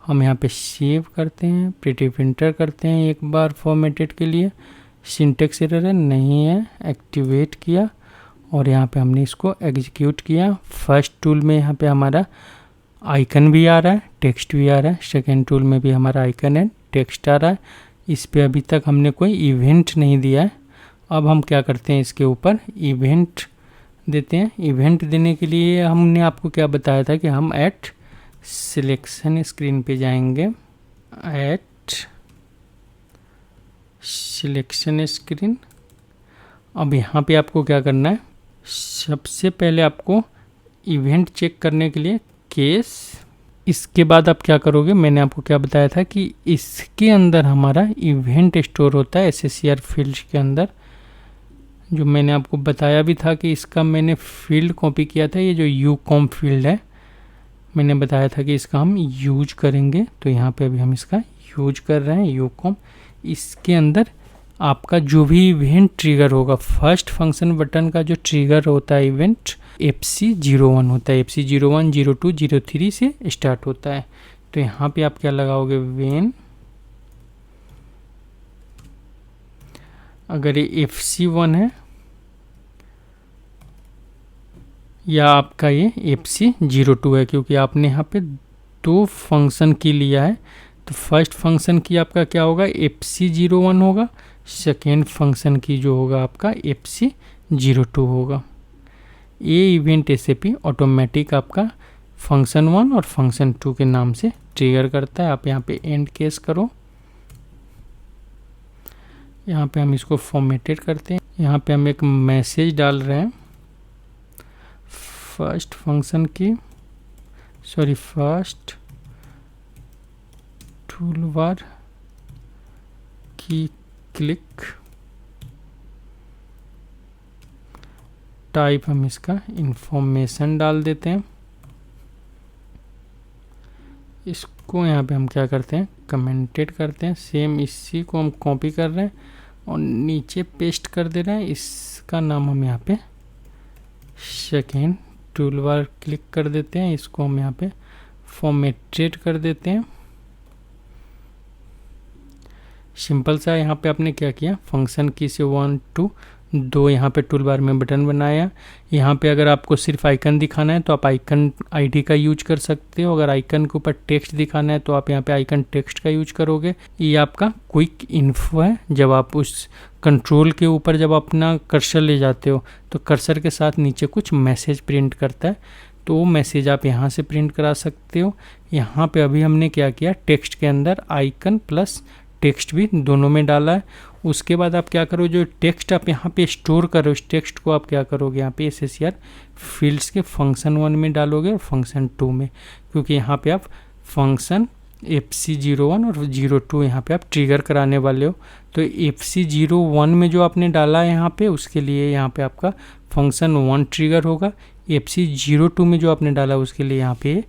हम यहाँ पे सेव करते हैं, प्रिटी प्रिंटर करते हैं एक बार फॉर्मेटेड के लिए। सिंटेक्स एरर है, नहीं है, एक्टिवेट किया और यहाँ पे हमने इसको एग्जीक्यूट किया। फर्स्ट टूल में यहाँ पे हमारा आइकन भी आ रहा है, टेक्स्ट भी आ रहा है। सेकेंड टूल में भी हमारा आइकन है, टेक्स्ट आ रहा है। इस पे अभी तक हमने कोई इवेंट नहीं दिया है। अब हम क्या करते हैं, इसके ऊपर इवेंट देते हैं। इवेंट देने के लिए हमने आपको क्या बताया था कि हम एट सिलेक्शन स्क्रीन पे जाएंगे, एट सिलेक्शन स्क्रीन। अब यहाँ पे आपको क्या करना है, सबसे पहले आपको इवेंट चेक करने के लिए केस, इसके बाद आप क्या करोगे, मैंने आपको क्या बताया था कि इसके अंदर हमारा इवेंट स्टोर होता है SSCR फील्ड के अंदर, जो मैंने आपको बताया भी था कि इसका मैंने फील्ड कॉपी किया था। ये जो यूकॉम फील्ड है, मैंने बताया था कि इसका हम यूज करेंगे, तो यहाँ पे अभी हम इसका यूज कर रहे हैं यूकॉम। इसके अंदर आपका जो भी इवेंट ट्रिगर होगा, फर्स्ट फंक्शन बटन का जो ट्रिगर होता है इवेंट FC01 होता है, FC01, 02, 03 से स्टार्ट होता है। तो यहाँ पे आप क्या लगाओगे, वेन, अगर ये FC1 है या आपका ये FC02 है, क्योंकि आपने यहाँ पे 2 फंक्शन की लिया है। तो फर्स्ट फंक्शन की आपका क्या होगा, FC01 होगा, सेकेंड फंक्शन की जो होगा आपका FC02 होगा। ये इवेंट SAP ऑटोमेटिक आपका फंक्शन 1 और फंक्शन 2 के नाम से ट्रिगर करता है। आप यहाँ पे एंड केस करो, यहाँ पे हम इसको फॉर्मेटेड करते हैं। यहाँ पे हम एक मैसेज डाल रहे हैं, फर्स्ट फंक्शन की, सॉरी फर्स्ट टूलबार की क्लिक टाइप, हम इसका इंफॉर्मेशन डाल देते हैं। इसको यहाँ पे हम क्या करते हैं, कमेंटेड करते हैं। सेम इसी को हम कॉपी कर रहे हैं और नीचे पेस्ट कर दे रहे हैं। इसका नाम हम यहाँ पे सेकेंड टूलबार क्लिक कर देते हैं। इसको हम यहाँ पे फॉर्मेटेड कर देते हैं। सिंपल सा यहाँ पे आपने क्या किया, फंक्शन की से 1, 2 यहाँ पे टूल बार में बटन बनाया। यहाँ पे अगर आपको सिर्फ आइकन दिखाना है तो आप आइकन आईडी का यूज कर सकते हो। अगर आइकन के ऊपर टेक्स्ट दिखाना है तो आप यहाँ पे आइकन टेक्स्ट का यूज करोगे। ये आपका क्विक इन्फो है। जब आप उस कंट्रोल के ऊपर जब अपना कर्सर ले जाते हो तो कर्सर के साथ नीचे कुछ मैसेज प्रिंट करता है। तो मैसेज आप यहाँ से प्रिंट करा सकते हो। यहाँ पे अभी हमने क्या किया, टेक्स्ट के अंदर आइकन प्लस टेक्स्ट भी दोनों में डाला है। उसके बाद आप क्या करो, जो टेक्स्ट आप यहाँ पे स्टोर करो, उस टेक्स्ट को आप क्या करोगे, यहाँ पे SSR फील्ड्स के फंक्शन 1 में डालोगे और फंक्शन 2 में, क्योंकि यहाँ पे आप फंक्शन FC01 और 02 यहाँ पे आप ट्रिगर कराने वाले हो। तो FC01 में जो आपने डाला है यहाँ पे, उसके लिए यहाँ पे आपका फंक्शन 1 ट्रिगर होगा। FC02 में जो आपने डाला उसके लिए यहाँ पे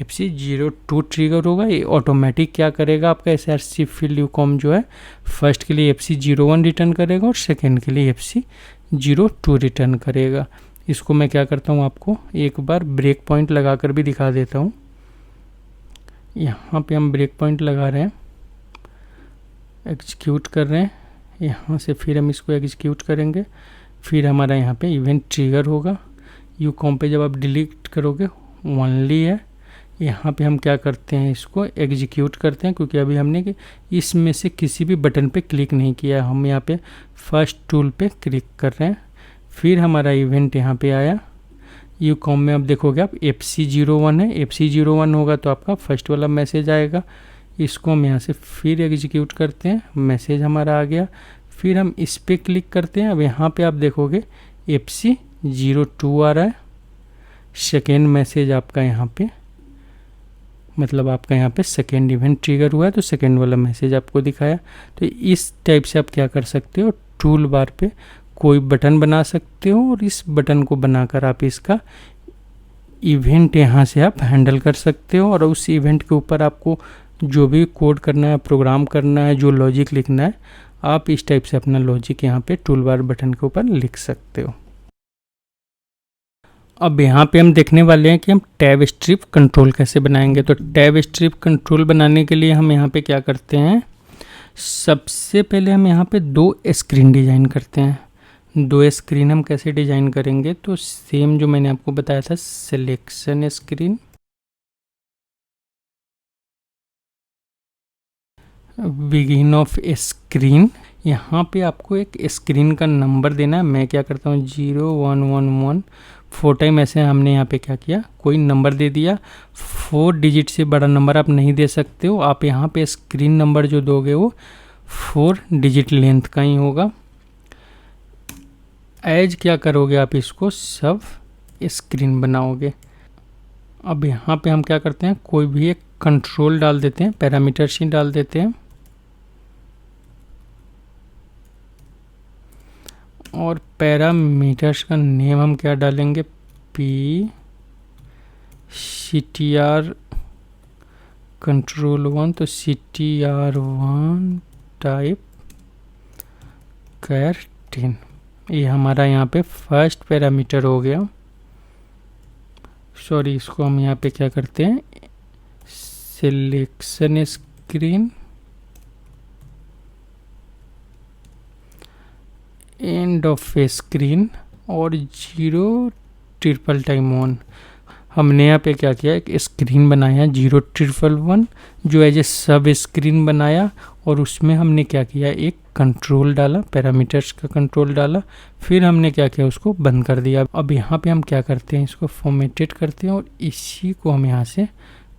FC02 ट्रिगर होगा। ये ऑटोमेटिक क्या करेगा, आपका SRC फील्ड यूकॉम जो है फर्स्ट के लिए FC01 रिटर्न करेगा और सेकेंड के लिए FC02 रिटर्न करेगा। इसको मैं क्या करता हूँ, आपको एक बार ब्रेक पॉइंट लगा कर भी दिखा देता हूँ। यहाँ पे हम ब्रेक पॉइंट लगा रहे हैं, एग्जीक्यूट कर रहे हैं, यहाँ से फिर हम इसको एग्जीक्यूट करेंगे, फिर हमारा यहाँ पे इवेंट ट्रिगर होगा। यूकॉम पे जब आप डिलीट करोगे ओनली है, यहाँ पे हम क्या करते हैं, इसको एग्जीक्यूट करते हैं, क्योंकि अभी हमने इसमें से किसी भी बटन पे क्लिक नहीं किया। हम यहाँ पे फर्स्ट टूल पे क्लिक कर रहे हैं, फिर हमारा इवेंट यहाँ पे आया। यूकॉम में अब देखोगे आप FC01 है, FC01 होगा तो आपका फर्स्ट वाला मैसेज आएगा। इसको हम यहाँ से फिर एग्जीक्यूट करते हैं, मैसेज हमारा आ गया। फिर हम इस पर क्लिक करते हैं। अब यहाँ पे आप देखोगे FC02 आ रहा है, सेकेंड मैसेज आपका यहाँ पे, मतलब आपका यहाँ पे सेकेंड इवेंट ट्रिगर हुआ है तो सेकेंड वाला मैसेज आपको दिखाया। तो इस टाइप से आप क्या कर सकते हो, टूल बार पे कोई बटन बना सकते हो और इस बटन को बनाकर आप इसका इवेंट यहाँ से आप हैंडल कर सकते हो। और उस इवेंट के ऊपर आपको जो भी कोड करना है, प्रोग्राम करना है, जो लॉजिक लिखना है, आप इस टाइप से अपना लॉजिक यहाँ पे टूल बार बटन के ऊपर लिख सकते हो। अब यहाँ पे हम देखने वाले हैं कि हम टैब स्ट्रिप कंट्रोल कैसे बनाएंगे। तो टैब स्ट्रिप कंट्रोल बनाने के लिए हम यहाँ पे क्या करते हैं, सबसे पहले हम यहाँ पे 2 स्क्रीन डिज़ाइन करते हैं। 2 स्क्रीन हम कैसे डिज़ाइन करेंगे, तो सेम जो मैंने आपको बताया था, selection screen, begin of screen. यहाँ पे आपको एक स्क्रीन का नंबर देना है। मैं क्या करता हूँ 0111, 4 टाइम ऐसे हमने यहाँ पे क्या किया, कोई नंबर दे दिया। 4 डिजिट से बड़ा नंबर आप नहीं दे सकते हो। आप यहाँ पे स्क्रीन नंबर जो दोगे वो 4 डिजिट लेंथ का ही होगा। एज क्या करोगे, आप इसको सब स्क्रीन बनाओगे। अब यहाँ पे हम क्या करते हैं, कोई भी एक कंट्रोल डाल देते हैं, पैरामीटर्स ही डाल देते हैं, और पैरामीटर्स का नेम हम क्या डालेंगे, CTR कंट्रोल 1, तो CTR1 टाइप कैर 10। ये हमारा यहाँ पे फर्स्ट पैरामीटर हो गया। सॉरी, इसको हम यहाँ पे क्या करते हैं, selection screen, end of screen और 0:1 हमने यहाँ पे क्या किया, एक स्क्रीन बनाया 0:1 जो एज ए सब स्क्रीन बनाया, और उसमें हमने क्या किया, एक कंट्रोल डाला, पैरामीटर्स का कंट्रोल डाला, फिर हमने क्या किया, उसको बंद कर दिया। अब यहाँ पे हम क्या करते हैं, इसको फॉर्मेटेड करते हैं और इसी को हम यहाँ से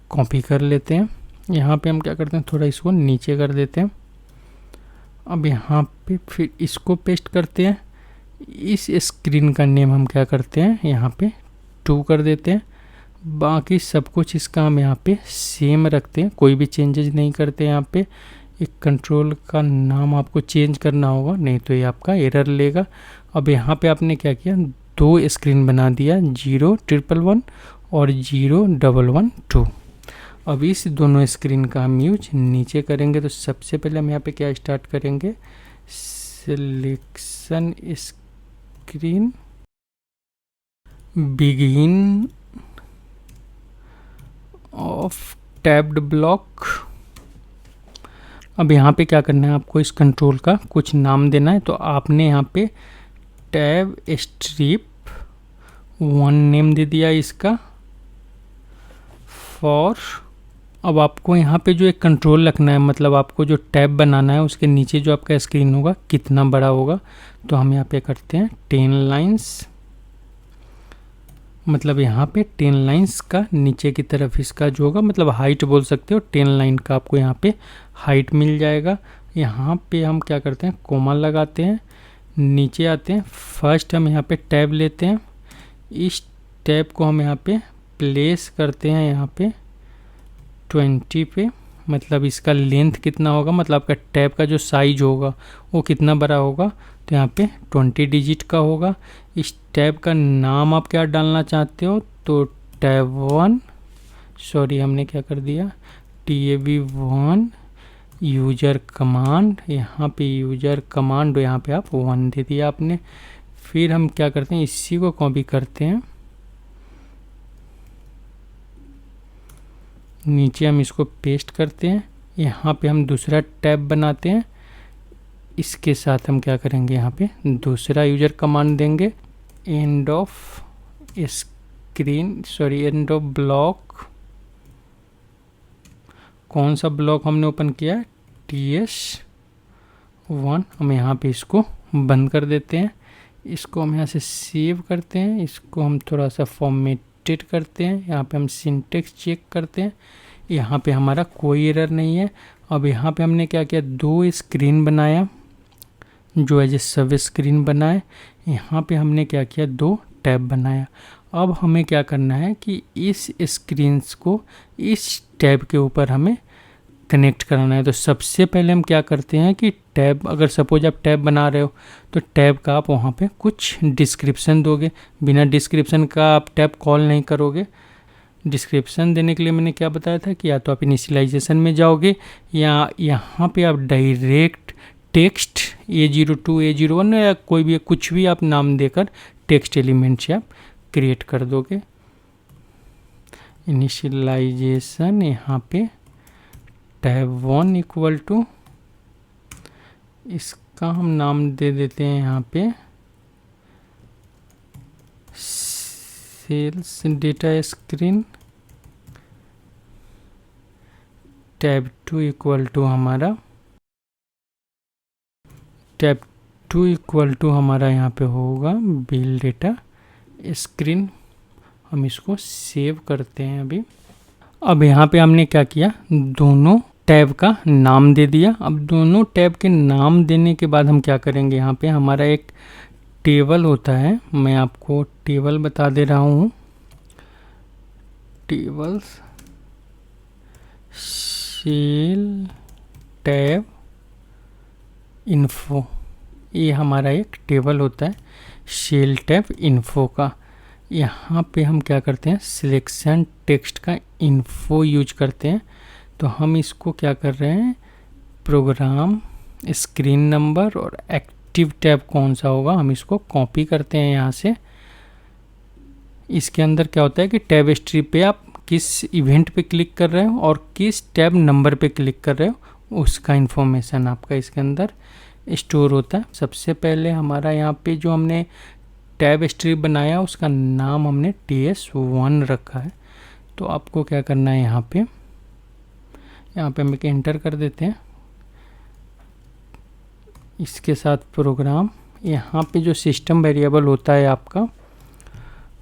कॉपी कर लेते हैं। यहाँ पे हम क्या करते हैं, थोड़ा इसको नीचे कर देते हैं। अब यहाँ पे फिर इसको पेस्ट करते हैं। इस स्क्रीन का नेम हम क्या करते हैं, यहाँ पे 2 कर देते हैं। बाकी सब कुछ इसका हम यहाँ पे सेम रखते हैं, कोई भी चेंजेस नहीं करते। यहाँ पे एक कंट्रोल का नाम आपको चेंज करना होगा, नहीं तो ये आपका एरर लेगा। अब यहाँ पे आपने क्या किया, 2 स्क्रीन बना दिया, 0:1 और 0:112। अब इस दोनों स्क्रीन का हम यूज नीचे करेंगे। तो सबसे पहले हम यहाँ पे क्या स्टार्ट करेंगे, selection screen, begin of tabbed block. अब यहाँ पे क्या करना है, आपको इस कंट्रोल का कुछ नाम देना है। तो आपने यहाँ पे टैब स्ट्रिप 1 नेम दे दिया इसका फॉर। अब आपको यहाँ पे जो एक कंट्रोल रखना है, मतलब आपको जो टैब बनाना है उसके नीचे जो आपका स्क्रीन होगा कितना बड़ा होगा। तो हम यहाँ पे करते हैं 10 लाइन्स मतलब यहाँ पे 10 लाइंस का नीचे की तरफ इसका जो होगा, मतलब हाइट बोल सकते हो, 10 लाइन का आपको यहाँ पे हाइट मिल जाएगा। यहाँ पे हम क्या करते हैं, कोमा लगाते हैं, नीचे आते हैं, फर्स्ट हम यहाँ पे टैब लेते हैं, इस टैब को हम यहाँ पे प्लेस करते हैं यहाँ पे 20 पे, मतलब इसका लेंथ कितना होगा, मतलब आपका टैब का जो साइज होगा वो कितना बड़ा होगा, तो यहाँ पे 20 डिजिट का होगा। इस टैब का नाम आप क्या डालना चाहते हो, तो टैब 1, सॉरी हमने क्या कर दिया, TAB1 यूजर कमांड, यहाँ पे यूजर कमांड, यहाँ पे आप 1 दे दिया आपने। फिर हम क्या करते हैं, इसी को कॉपी करते हैं, नीचे हम इसको पेस्ट करते हैं, यहाँ पे हम दूसरा टैब बनाते हैं, इसके साथ हम क्या करेंगे, यहाँ पे दूसरा यूजर कमांड देंगे, and of screen, sorry end of block, कौन सा ब्लॉक हमने ओपन किया है, TS1, हम यहाँ पे इसको बंद कर देते हैं। इसको हम यहाँ से सेव करते हैं, इसको हम थोड़ा सा फॉर्मेटेड करते हैं, यहाँ पे हम सिंटेक्स चेक करते हैं, यहाँ पे हमारा कोई एरर नहीं है। अब यहाँ पे हमने क्या किया, 2 स्क्रीन बनाया जो एज ए सब स्क्रीन बनाए, यहाँ पे हमने क्या किया, 2 टैब बनाया। अब हमें क्या करना है कि इस स्क्रीन्स को इस टैब के ऊपर हमें कनेक्ट कराना है। तो सबसे पहले हम क्या करते हैं कि टैब, अगर सपोज आप टैब बना रहे हो तो टैब का आप वहाँ पे कुछ डिस्क्रिप्शन दोगे, बिना डिस्क्रिप्शन का आप टैब कॉल नहीं करोगे। डिस्क्रिप्शन देने के लिए मैंने क्या बताया था कि या तो आप इनिशियलाइजेशन में जाओगे या यहाँ पे आप डायरेक्ट टेक्स्ट A02 A01 या कोई भी कुछ भी आप नाम देकर टेक्स्ट एलिमेंट से आप क्रिएट कर दोगे। इनिशियलाइजेशन यहाँ पे टैब 1 इक्वल टू, इसका हम नाम दे देते हैं यहाँ पे sales data screen. Tab 2 equal to हमारा, टैब 2 इक्वल टू हमारा यहाँ पे होगा बिल डेटा स्क्रीन। हम इसको सेव करते हैं अभी। अब यहाँ पे हमने क्या किया, दोनों टैब का नाम दे दिया। अब दोनों टैब के नाम देने के बाद हम क्या करेंगे, यहाँ पे हमारा एक टेबल होता है, मैं आपको टेबल बता दे रहा हूँ। टेबल्स सेल टैब इन्फो, ये हमारा एक टेबल होता है सेल टैब इन्फो का। यहाँ पे हम क्या करते हैं, सिलेक्शन टेक्स्ट का इन्फो यूज करते हैं। तो हम इसको क्या कर रहे हैं, प्रोग्राम स्क्रीन नंबर और एक्टिव टैब कौन सा होगा, हम इसको कॉपी करते हैं यहाँ से। इसके अंदर क्या होता है कि टैब हिस्ट्री पे आप किस इवेंट पे क्लिक कर रहे हो और किस टैब नंबर पे क्लिक कर रहे हो, उसका इन्फॉर्मेशन आपका इसके अंदर स्टोर होता है। सबसे पहले हमारा यहाँ पे जो हमने टैब हिस्ट्री बनाया उसका नाम हमने TS1 रखा है। तो आपको क्या करना है, यहाँ पे हम एक एंटर कर देते हैं। इसके साथ प्रोग्राम, यहाँ पे जो सिस्टम वेरिएबल होता है आपका,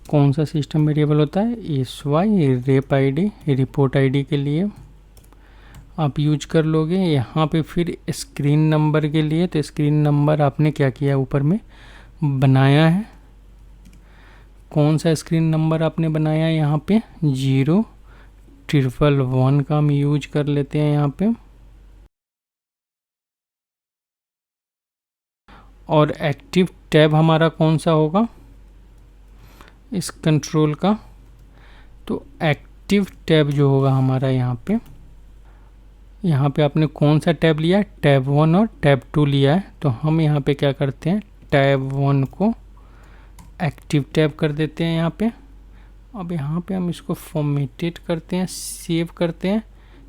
कौन सा सिस्टम वेरिएबल होता है, SY rape ID, report ID के लिए आप यूज कर लोगे। यहाँ पे फिर स्क्रीन नंबर के लिए, तो स्क्रीन नंबर आपने क्या किया, ऊपर में बनाया है। कौन सा स्क्रीन नंबर आपने बनाया है, यहाँ पे 011 का हम यूज कर लेते हैं यहाँ पे। और एक्टिव टैब हमारा कौन सा होगा इस कंट्रोल का, तो एक्टिव टैब जो होगा हमारा यहाँ पे आपने कौन सा टैब लिया है, टैब 1 और टैब 2 लिया है। तो हम यहाँ पे क्या करते हैं, टैब 1 को एक्टिव टैब कर देते हैं यहाँ पे। अब यहाँ पे हम इसको फॉर्मेटेड करते हैं, सेव करते हैं,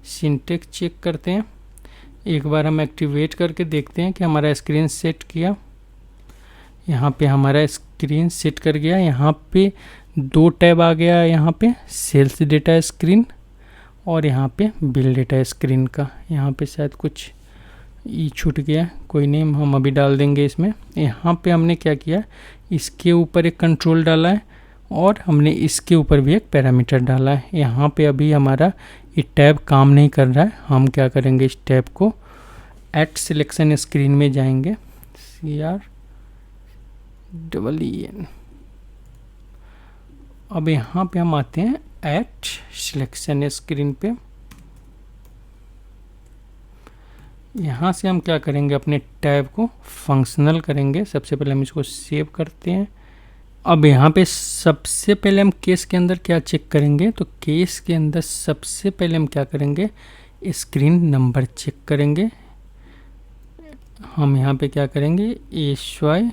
सिंटेक्स चेक करते हैं। एक बार हम एक्टिवेट करके देखते हैं कि हमारा स्क्रीन सेट किया। यहाँ पे हमारा स्क्रीन सेट कर गया। यहाँ पे 2 टैब आ गया, यहाँ पे सेल्स डेटा स्क्रीन और यहाँ पे बिल डेटा स्क्रीन का। यहाँ पे शायद कुछ छूट गया, कोई नहीं, हम अभी डाल देंगे इसमें। यहाँ पे हमने क्या किया, इसके ऊपर एक कंट्रोल डाला है और हमने इसके ऊपर भी एक पैरामीटर डाला है। यहाँ पे अभी हमारा ये टैब काम नहीं कर रहा है। हम क्या करेंगे, इस टैब को एट सिलेक्शन स्क्रीन में जाएंगे, CREEN। अब यहाँ पे हम आते हैं एट सिलेक्शन स्क्रीन पे। यहाँ से हम क्या करेंगे, अपने टैब को फंक्शनल करेंगे। सबसे पहले हम इसको सेव करते हैं। अब यहाँ पे सबसे पहले हम केस के अंदर क्या चेक करेंगे, तो केस के अंदर सबसे पहले हम क्या करेंगे, स्क्रीन नंबर चेक करेंगे। हम यहाँ पे क्या करेंगे, SY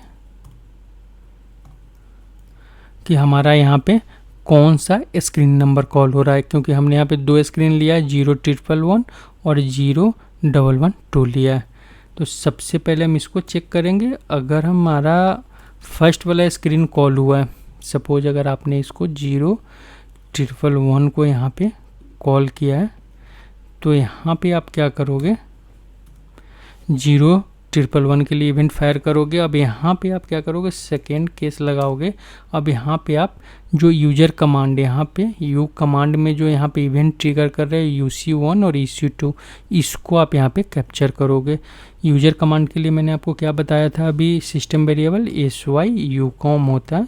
कि हमारा यहाँ पे कौन सा स्क्रीन नंबर कॉल हो रहा है, क्योंकि हमने यहाँ पे 2 स्क्रीन लिया है, 0111 और 0112 लिया है। तो सबसे पहले हम इसको चेक करेंगे। अगर हमारा फर्स्ट वाला स्क्रीन कॉल हुआ है, सपोज अगर आपने इसको 0111 को यहाँ पे कॉल किया है, तो यहाँ पे आप क्या करोगे, 0111 के लिए इवेंट फायर करोगे। अब यहाँ पे आप क्या करोगे, सेकेंड केस लगाओगे। अब यहाँ पे आप जो यूजर कमांड, यहाँ पे यू कमांड में जो यहाँ पे इवेंट ट्रिगर कर रहे हैं UC1 और EC2, इसको आप यहाँ पे कैप्चर करोगे। यूजर कमांड के लिए मैंने आपको क्या बताया था, अभी सिस्टम वेरिएबल SY UCOM होता है।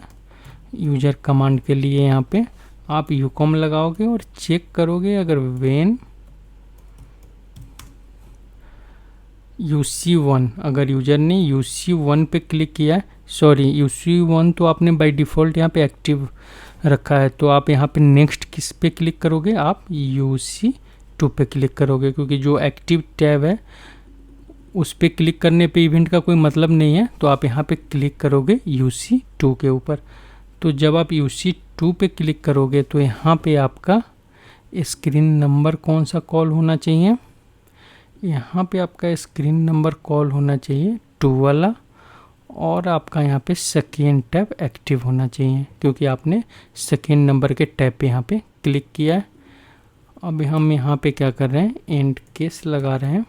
यूजर कमांड के लिए यहाँ पे आप UCOM लगाओगे और चेक करोगे अगर वेन UC1, अगर यूजर ने UC1 पे क्लिक किया है, सॉरी UC1 तो आपने बाय डिफ़ॉल्ट यहाँ पे एक्टिव रखा है, तो आप यहाँ पे नेक्स्ट किस पे क्लिक करोगे, आप UC2 पे क्लिक करोगे, क्योंकि जो एक्टिव टैब है उस पे क्लिक करने पे इवेंट का कोई मतलब नहीं है। तो आप यहाँ पे क्लिक करोगे UC2 के ऊपर। तो जब आप UC2 पे क्लिक करोगे तो यहाँ पे आपका स्क्रीन नंबर कौन सा कॉल होना चाहिए, यहाँ पे आपका स्क्रीन नंबर कॉल होना चाहिए 2 वाला, और आपका यहाँ पे सेकेंड टैब एक्टिव होना चाहिए, क्योंकि आपने सेकेंड नंबर के टैब पे यहाँ पे क्लिक किया है। अब हम यहाँ पे क्या कर रहे हैं, एंड केस लगा रहे हैं।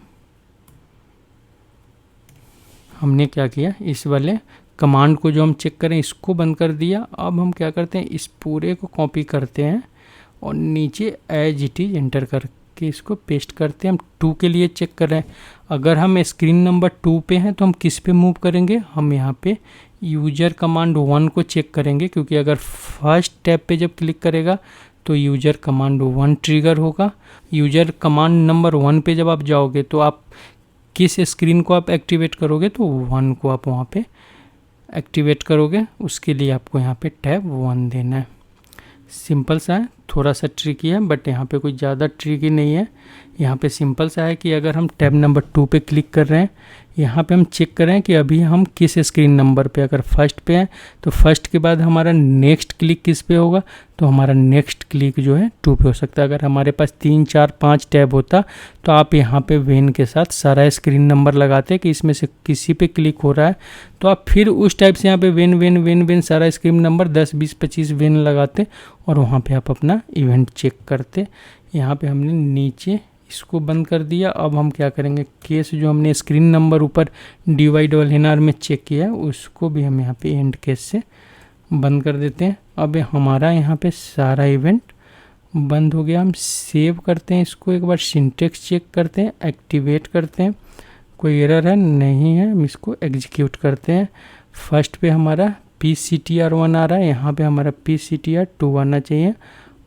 हमने क्या किया, इस वाले कमांड को जो हम चेक करें इसको बंद कर दिया। अब हम क्या करते हैं, इस पूरे को कॉपी करते हैं और नीचे एज इट इज एंटर करके इसको पेस्ट करते हैं। हम 2 के लिए चेक कर रहे हैं। अगर हम स्क्रीन नंबर 2 पे हैं तो हम किस पे मूव करेंगे, हम यहाँ पे यूजर कमांड 1 को चेक करेंगे, क्योंकि अगर फर्स्ट टैब पे जब क्लिक करेगा तो यूजर कमांड 1 ट्रिगर होगा। यूजर कमांड नंबर 1 पे जब आप जाओगे तो आप किस स्क्रीन को आप एक्टिवेट करोगे, तो 1 को आप वहाँ पे एक्टिवेट करोगे। उसके लिए आपको यहाँ पे टैब 1 देना है। सिंपल सा है, थोड़ा सा ट्रिकी है, बट यहाँ पे कोई ज़्यादा ट्रिकी नहीं है। यहाँ पे सिंपल सा है कि अगर हम टैब नंबर 2 पे क्लिक कर रहे हैं, यहाँ पे हम चेक कर रहे हैं कि अभी हम किस स्क्रीन नंबर पे, अगर फर्स्ट पे हैं तो फर्स्ट के बाद हमारा नेक्स्ट क्लिक किस पे होगा, तो हमारा नेक्स्ट क्लिक जो है 2 पे हो सकता है। अगर हमारे पास 3, 4, 5 टैब होता तो आप यहाँ पे वेन के साथ सारा स्क्रीन नंबर लगाते कि इसमें से किसी पे क्लिक हो रहा है, तो आप फिर उस टाइप से यहाँ पे वेन वेन वेन वेन सारा स्क्रीन नंबर 10, 20, 25 वेन लगाते और वहाँ पे आप अपना इवेंट चेक करते। यहाँ पे हमने नीचे इसको बंद कर दिया। अब हम क्या करेंगे, केस जो हमने स्क्रीन नंबर ऊपर DY में चेक किया उसको भी हम यहाँ पे एंड केस से बंद कर देते हैं। अब हमारा यहाँ पे सारा इवेंट बंद हो गया। हम सेव करते हैं इसको, एक बार सिंटेक्स चेक करते हैं, एक्टिवेट करते हैं, कोई एरर है नहीं है, हम इसको एग्जीक्यूट करते हैं। फर्स्ट पे हमारा PCTR1 आ रहा है, यहाँ पे हमारा PCTR2 आना चाहिए।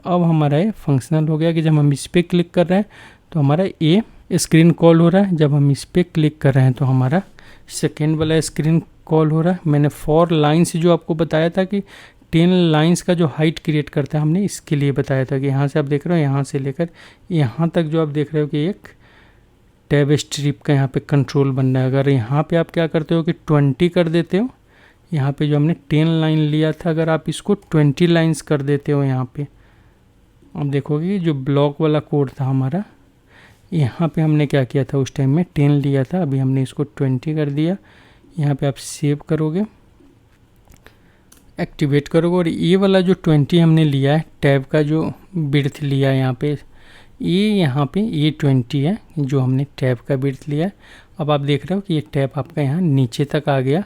अब हमारा ये फंक्शनल हो गया कि जब हम इस पर क्लिक कर रहे हैं तो हमारा ये स्क्रीन कॉल हो रहा है, जब हम इस पर क्लिक कर रहे हैं तो हमारा सेकेंड वाला स्क्रीन कॉल हो रहा है। मैंने 4 लाइन्स जो आपको बताया था कि 10 लाइन्स का जो हाइट क्रिएट करता है, हमने इसके लिए बताया था कि यहाँ से आप देख रहे हो, यहाँ से लेकर यहाँ तक जो आप देख रहे हो कि एक टैब स्ट्रिप का यहाँ पे कंट्रोल बन रहा है। अगर यहाँ पे आप क्या करते हो कि 20 कर देते हो, यहाँ पे जो हमने 10 लाइन लिया था अगर आप इसको 20 लाइन्स कर देते हो, यहाँ पे आप देखोगे जो ब्लॉक वाला कोड था हमारा, यहाँ पे हमने क्या किया था, उस टाइम में 10 लिया था, अभी हमने इसको 20 कर दिया। यहाँ पे आप सेव करोगे, एक्टिवेट करोगे और ये वाला जो 20 हमने लिया है टैब का जो विड्थ लिया है यहाँ पे, ये यहाँ पे ये 20 है जो हमने टैब का विड्थ लिया है। अब आप देख रहे हो कि ये टैब आपका यहाँ नीचे तक आ गया।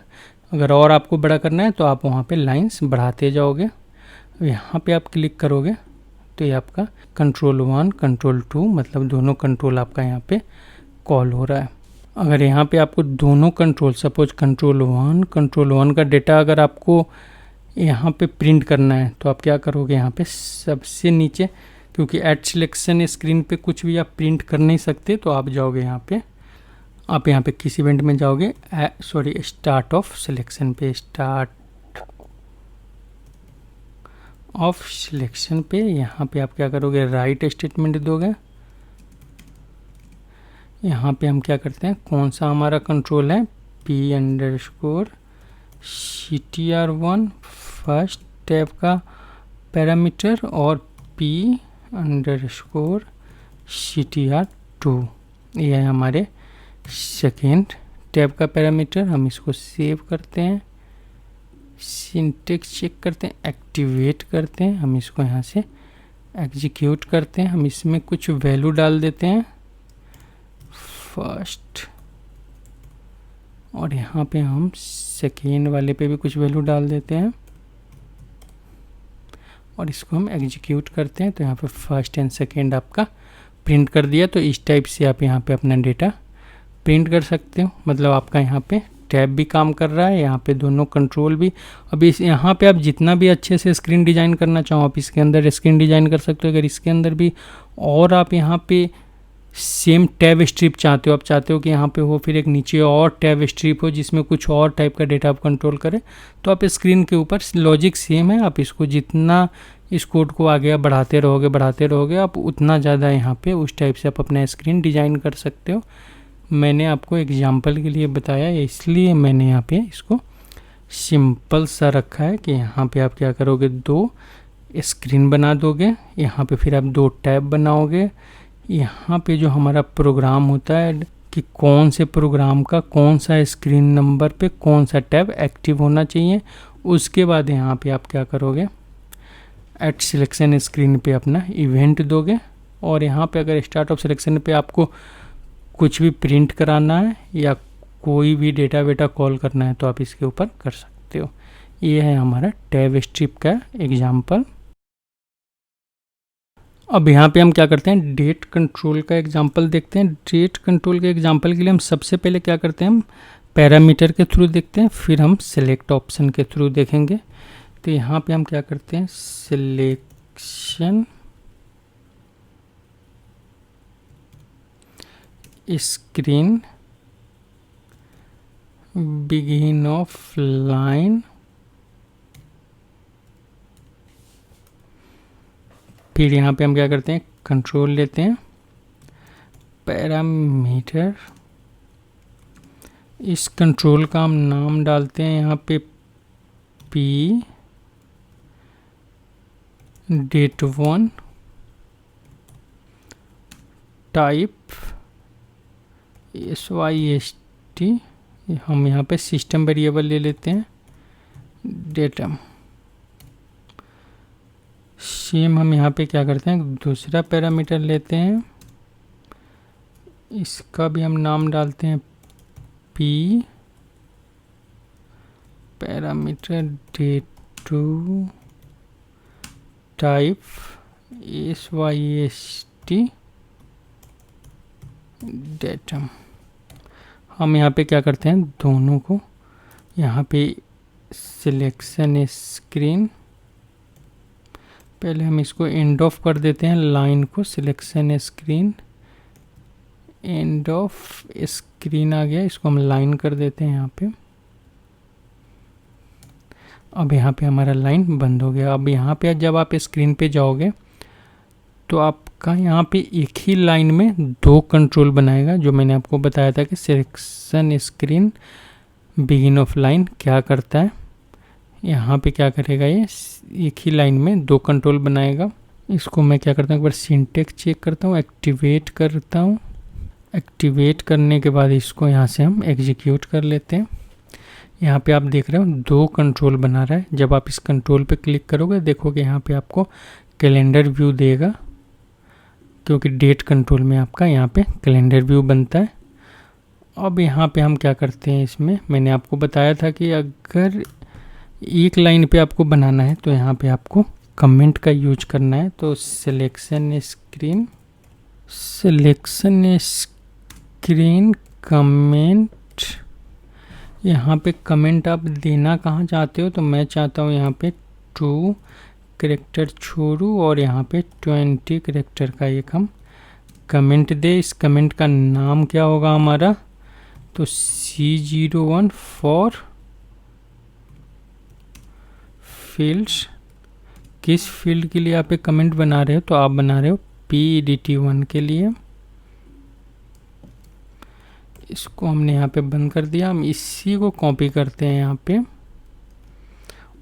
अगर और आपको बड़ा करना है तो आप वहाँ पे लाइंस बढ़ाते जाओगे। यहाँ पे आप क्लिक करोगे तो ये आपका कंट्रोल 1 कंट्रोल 2 मतलब दोनों कंट्रोल आपका यहाँ पे कॉल हो रहा है। अगर यहाँ पे आपको दोनों कंट्रोल, सपोज कंट्रोल 1 का डेटा अगर आपको यहाँ पे प्रिंट करना है तो आप क्या करोगे, यहाँ पे सबसे नीचे, क्योंकि एट सिलेक्शन स्क्रीन पे कुछ भी आप प्रिंट कर नहीं सकते, तो आप जाओगे यहाँ पे, आप यहाँ पे किस इवेंट में जाओगे, स्टार्ट ऑफ सिलेक्शन पे, स्टार्ट ऑफ सिलेक्शन पे यहाँ पे आप क्या करोगे, राइट स्टेटमेंट दोगे। यहाँ पे हम क्या करते हैं, कौन सा हमारा कंट्रोल है, P_CTR1 फर्स्ट टैब का पैरामीटर और P_CTR2 ये है हमारे सेकेंड टैब का पैरामीटर। हम इसको सेव करते हैं, सिंटेक्स चेक करते हैं, एक्टिवेट करते हैं, हम इसको यहाँ से एग्जीक्यूट करते हैं। हम इसमें कुछ वैल्यू डाल देते हैं फर्स्ट, और यहाँ पे हम सेकेंड वाले पे भी कुछ वैल्यू डाल देते हैं और इसको हम एग्जीक्यूट करते हैं। तो यहाँ पे फर्स्ट एंड सेकेंड आपका प्रिंट कर दिया। तो इस टाइप से आप यहाँ पे अपना डेटा प्रिंट कर सकते हो, मतलब आपका यहाँ पे टैब भी काम कर रहा है, यहाँ पे दोनों कंट्रोल भी। अब इस यहाँ पे आप जितना भी अच्छे से स्क्रीन डिज़ाइन करना चाहो आप इसके अंदर स्क्रीन डिज़ाइन कर सकते हो। अगर इसके अंदर भी और आप यहाँ पे सेम टैब स्ट्रिप चाहते हो, आप चाहते हो कि यहाँ पे हो फिर एक नीचे और टैब स्ट्रिप हो जिसमें कुछ और टाइप का डेटा आप कंट्रोल करें, तो आप स्क्रीन के ऊपर लॉजिक सेम है, आप इसको जितना इस कोड को आगे आप बढ़ाते रहोगे आप उतना ज़्यादा यहाँ पे उस टाइप से आप अपना स्क्रीन डिज़ाइन कर सकते हो। मैंने आपको एग्जाम्पल के लिए बताया, इसलिए मैंने यहाँ पे इसको सिंपल सा रखा है कि यहाँ पे आप क्या करोगे, 2 स्क्रीन बना दोगे, यहाँ पे फिर आप 2 टैब बनाओगे। यहाँ पे जो हमारा प्रोग्राम होता है कि कौन से प्रोग्राम का कौन सा स्क्रीन नंबर पे कौन सा टैब एक्टिव होना चाहिए, उसके बाद यहाँ पे आप क्या करोगे, एट सिलेक्शन स्क्रीन पे अपना इवेंट दोगे। और यहाँ पे अगर स्टार्ट ऑफ सिलेक्शन पे आपको कुछ भी प्रिंट कराना है या कोई भी डेटा वेटा कॉल करना है तो आप इसके ऊपर कर सकते हो। ये है हमारा टैब स्ट्रिप का एग्जाम्पल। अब यहाँ पे हम क्या करते हैं, डेट कंट्रोल का एग्जांपल देखते हैं। डेट कंट्रोल के एग्जांपल के लिए हम सबसे पहले क्या करते हैं, हम पैरामीटर के थ्रू देखते हैं, फिर हम सिलेक्ट ऑप्शन के थ्रू देखेंगे। तो यहाँ पे हम क्या करते हैं, selection screen begin of line, फिर यहाँ पे हम क्या करते हैं, कंट्रोल लेते हैं, पैरामीटर, इस कंट्रोल का हम नाम डालते हैं यहाँ पे P date1, टाइप SYST, हम यहाँ पे सिस्टम वेरिएबल ले लेते हैं, डेटम। सेम हम यहाँ पे क्या करते हैं, दूसरा पैरामीटर लेते हैं, इसका भी हम नाम डालते हैं P parameter date2, type SYST, datum. हम यहाँ पे क्या करते हैं, दोनों को यहाँ पे सिलेक्शन स्क्रीन, पहले हम इसको एंड ऑफ कर देते हैं लाइन को, selection screen end of screen आ गया, इसको हम लाइन कर देते हैं यहाँ पे। अब यहाँ पे हमारा लाइन बंद हो गया। अब यहाँ पे जब आप स्क्रीन पे जाओगे तो आपका यहाँ पे एक ही लाइन में 2 कंट्रोल बनाएगा, जो मैंने आपको बताया था कि selection screen begin of line क्या करता है। यहाँ पे क्या करेगा, ये एक ही लाइन में 2 कंट्रोल बनाएगा। इसको मैं क्या करता हूँ, एक बार सिंटेक्स चेक करता हूँ, एक्टिवेट करता हूँ। एक्टिवेट करने के बाद इसको यहाँ से हम एग्जीक्यूट कर लेते हैं। यहाँ पे आप देख रहे हो 2 कंट्रोल बना रहा है। जब आप इस कंट्रोल पे क्लिक करोगे देखोगे यहाँ पे आपको कैलेंडर व्यू देगा, क्योंकि डेट कंट्रोल में आपका यहाँ पे कैलेंडर व्यू बनता है। अब यहाँ पे हम क्या करते हैं, इसमें मैंने आपको बताया था कि अगर एक लाइन पे आपको बनाना है तो यहाँ पे आपको कमेंट का यूज करना है। तो सिलेक्शन स्क्रीन कमेंट, यहाँ पे कमेंट आप देना कहाँ चाहते हो, तो मैं चाहता हूँ यहाँ पे 2 कैरेक्टर छोड़ू और यहाँ पे 20 कैरेक्टर का एक हम कमेंट दे। इस कमेंट का नाम क्या होगा हमारा, तो C01 फॉर फील्ड्स। किस फील्ड के लिए आप एक कमेंट बना रहे हो, तो आप बना रहे हो PEDT1 के लिए। इसको हमने यहाँ पे बंद कर दिया। हम इसी को कॉपी करते हैं यहाँ पे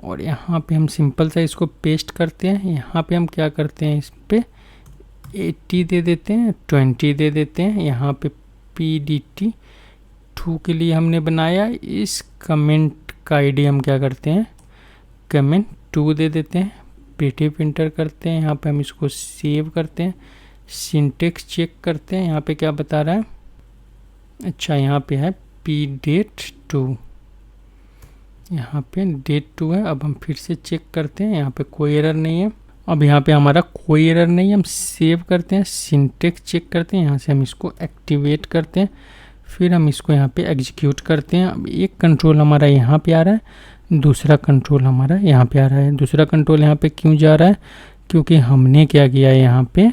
और यहाँ पे हम सिंपल सा इसको पेस्ट करते हैं। यहाँ पे हम क्या करते हैं, इस पे 80 दे देते हैं, 20 दे देते हैं। यहाँ पे PEDT2 के लिए हमने बनाया। इस कमेंट का आईडी हम क्या करते हैं, कमेंट 2 दे देते हैं, PTF इंटर करते हैं। यहाँ पे हम इसको सेव करते हैं, सिंटेक्स चेक करते हैं। यहाँ पे क्या बता रहा है, अच्छा यहाँ पे है PDate2, यहाँ पे डेट 2 है। अब हम फिर से चेक करते हैं, यहाँ पे कोई एरर नहीं है। अब यहाँ पे हमारा कोई एरर नहीं है। हम सेव करते हैं, सिंटेक्स चेक करते हैं, यहाँ से हम इसको एक्टिवेट करते हैं, फिर हम इसको यहाँ पे एग्जीक्यूट करते हैं। अब एक कंट्रोल हमारा यहाँ पे आ रहा है, दूसरा कंट्रोल हमारा यहाँ पे आ रहा है। दूसरा कंट्रोल यहाँ पे क्यों जा रहा है, क्योंकि हमने क्या किया है, यहाँ पे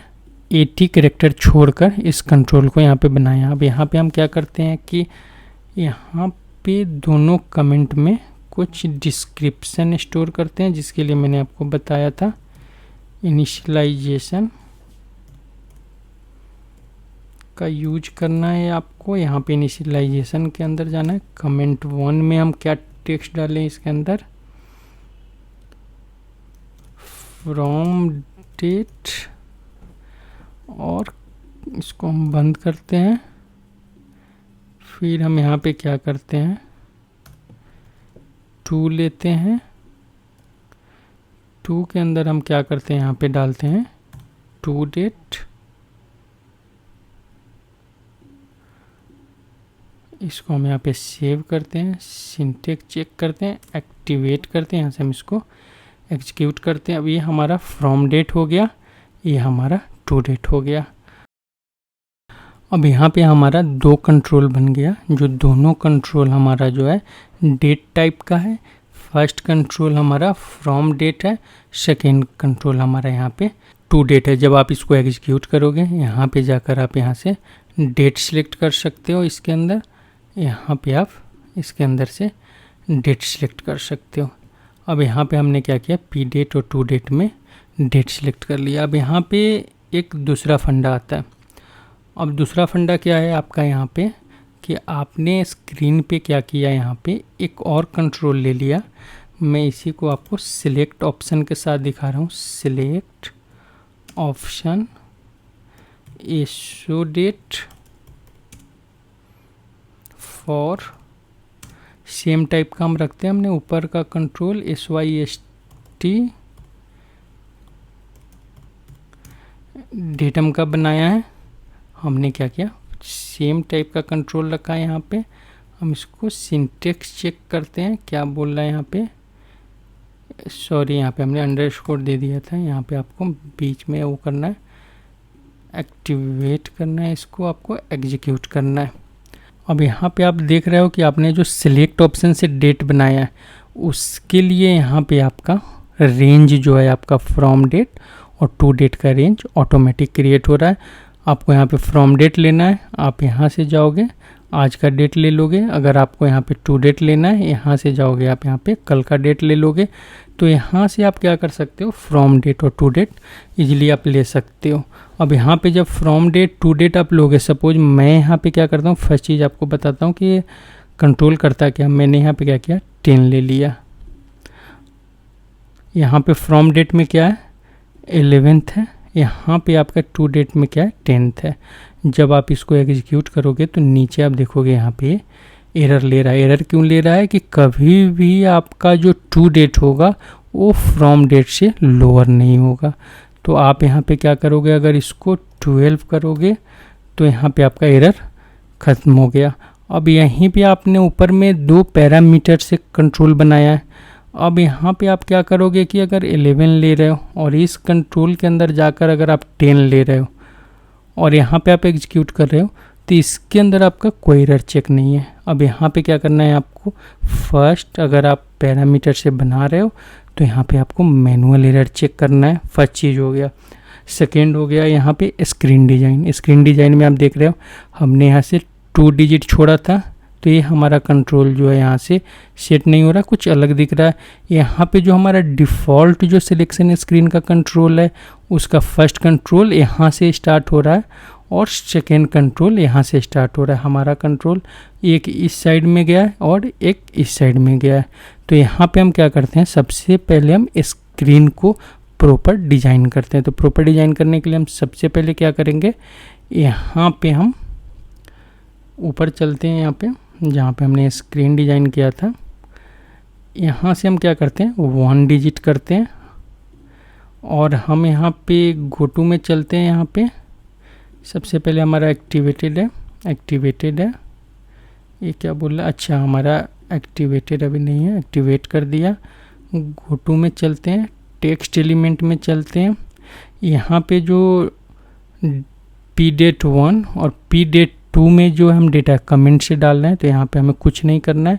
80 कैरेक्टर छोड़कर इस कंट्रोल को यहाँ पे बनाया। अब यहाँ पे हम क्या करते हैं कि यहाँ पे दोनों कमेंट में कुछ डिस्क्रिप्शन स्टोर करते हैं, जिसके लिए मैंने आपको बताया था इनिशियलाइजेशन का यूज करना है आपको। यहाँ पे इनिशियलाइजेशन के अंदर जाना है। कमेंट 1 में हम क्या टेक्स्ट डालें, इसके अंदर फ्रॉम डेट, और इसको हम बंद करते हैं। फिर हम यहाँ पे क्या करते हैं, 2 लेते हैं। 2 के अंदर हम क्या करते हैं, यहाँ पे डालते हैं टू डेट। इसको हम यहाँ पे सेव करते हैं, सिंटेक्स चेक करते हैं, एक्टिवेट करते हैं, यहाँ से हम इसको एग्जीक्यूट करते हैं। अब ये हमारा फ्रॉम डेट हो गया, ये हमारा टू डेट हो गया। अब यहाँ पे हमारा 2 कंट्रोल बन गया, जो दोनों कंट्रोल हमारा जो है डेट टाइप का है। फर्स्ट कंट्रोल हमारा फ्रॉम डेट है, सेकेंड कंट्रोल हमारा यहाँ पे टू डेट है। जब आप इसको एग्जीक्यूट करोगे, यहाँ पे जाकर आप यहाँ से डेट सिलेक्ट कर सकते हो। इसके अंदर यहाँ पे आप इसके अंदर से डेट सिलेक्ट कर सकते हो। अब यहाँ पे हमने क्या किया, पी डेट और टू डेट में डेट सिलेक्ट कर लिया। अब यहाँ पे एक दूसरा फंडा आता है। अब दूसरा फंडा क्या है आपका यहाँ पे, कि आपने स्क्रीन पे क्या किया, यहाँ पे एक और कंट्रोल ले लिया। मैं इसी को आपको सिलेक्ट ऑप्शन के साथ दिखा रहा हूँ। Select option show that for, same type का हम रखते हैं। हमने ऊपर का कंट्रोल SYST डेटम का बनाया है। हमने क्या किया, सेम टाइप का कंट्रोल रखा है। यहाँ पे हम इसको सिंटेक्स चेक करते हैं, क्या बोल रहा है यहाँ पे। सॉरी, यहाँ पे हमने अंडरस्कोर दे दिया था। यहाँ पे आपको बीच में वो करना है, एक्टिवेट करना है, इसको आपको एग्जीक्यूट करना है। अब यहाँ पे आप देख रहे हो कि आपने जो सिलेक्ट ऑप्शन से डेट बनाया है, उसके लिए यहाँ पे आपका रेंज जो है आपका फ्रॉम डेट और टू डेट का रेंज ऑटोमेटिक क्रिएट हो रहा है। आपको यहाँ पे फ्रॉम डेट लेना है, आप यहाँ से जाओगे आज का डेट ले लोगे। अगर आपको यहाँ पे टू डेट लेना है, यहाँ से जाओगे आप यहाँ पे कल का डेट ले लोगे। तो यहाँ से आप क्या कर सकते हो, फ्रॉम डेट और टू डेट इजीली आप ले सकते हो। अब यहाँ पे जब फ्रॉम डेट टू डेट आप लोगे, सपोज मैं यहाँ पे क्या करता हूँ, फर्स्ट चीज़ आपको बताता हूँ कि ये कंट्रोल करता क्या। मैंने यहाँ पे क्या किया, 10 ले लिया। यहाँ पे फ्रॉम डेट में क्या है, 11th है। यहाँ पे आपका टू डेट में क्या है, 10th है। जब आप इसको एग्जीक्यूट करोगे तो नीचे आप देखोगे यहाँ पे एरर ले रहा है। एरर क्यों ले रहा है, कि कभी भी आपका जो टू डेट होगा वो फ्रॉम डेट से लोअर नहीं होगा। तो आप यहाँ पे क्या करोगे, अगर इसको 12 करोगे तो यहाँ पे आपका एरर ख़त्म हो गया। अब यहीं पे आपने ऊपर में 2 पैरामीटर से कंट्रोल बनाया है। अब यहाँ पे आप क्या करोगे कि अगर 11 ले रहे हो और इस कंट्रोल के अंदर जाकर अगर आप 10 ले रहे हो और यहाँ पे आप एग्जीक्यूट कर रहे हो तो इसके अंदर आपका कोई एरर चेक नहीं है। अब यहाँ पे क्या करना है आपको, फर्स्ट अगर आप पैरामीटर से बना रहे हो तो यहाँ पे आपको मैनुअल एरर चेक करना है, फर्स्ट चीज़ हो गया। सेकेंड हो गया यहाँ पे स्क्रीन डिज़ाइन। स्क्रीन डिज़ाइन में आप देख रहे हो हमने यहाँ से 2 डिजिट छोड़ा था, तो ये हमारा कंट्रोल जो है यहाँ से सेट नहीं हो रहा, कुछ अलग दिख रहा है। यहाँ पे जो हमारा डिफ़ॉल्ट जो सिलेक्शन स्क्रीन का कंट्रोल है उसका फर्स्ट कंट्रोल यहाँ से स्टार्ट हो रहा है और सेकेंड कंट्रोल यहाँ से स्टार्ट हो रहा है। हमारा कंट्रोल एक इस साइड में गया है और एक इस साइड में गया है। तो यहाँ पे हम क्या करते हैं, सबसे पहले हम स्क्रीन को प्रॉपर डिज़ाइन करते हैं। तो प्रॉपर डिज़ाइन करने के लिए हम सबसे पहले क्या करेंगे, यहाँ पे हम ऊपर चलते हैं, यहाँ पे जहाँ पे हमने स्क्रीन डिज़ाइन किया था, यहाँ से हम क्या करते हैं 1 डिजिट करते हैं और हम यहाँ पे गो टू में चलते हैं। यहाँ पे सबसे पहले हमारा एक्टिवेटेड है, ये क्या बोल रहा है, अच्छा हमारा एक्टिवेटेड अभी नहीं है, एक्टिवेट कर दिया। गो टू में चलते हैं, टेक्स्ट एलिमेंट में चलते हैं। यहाँ पे जो pDate1 और pDate2 में जो हम डेटा कमेंट से डाल रहे हैं, तो यहाँ पे हमें कुछ नहीं करना है।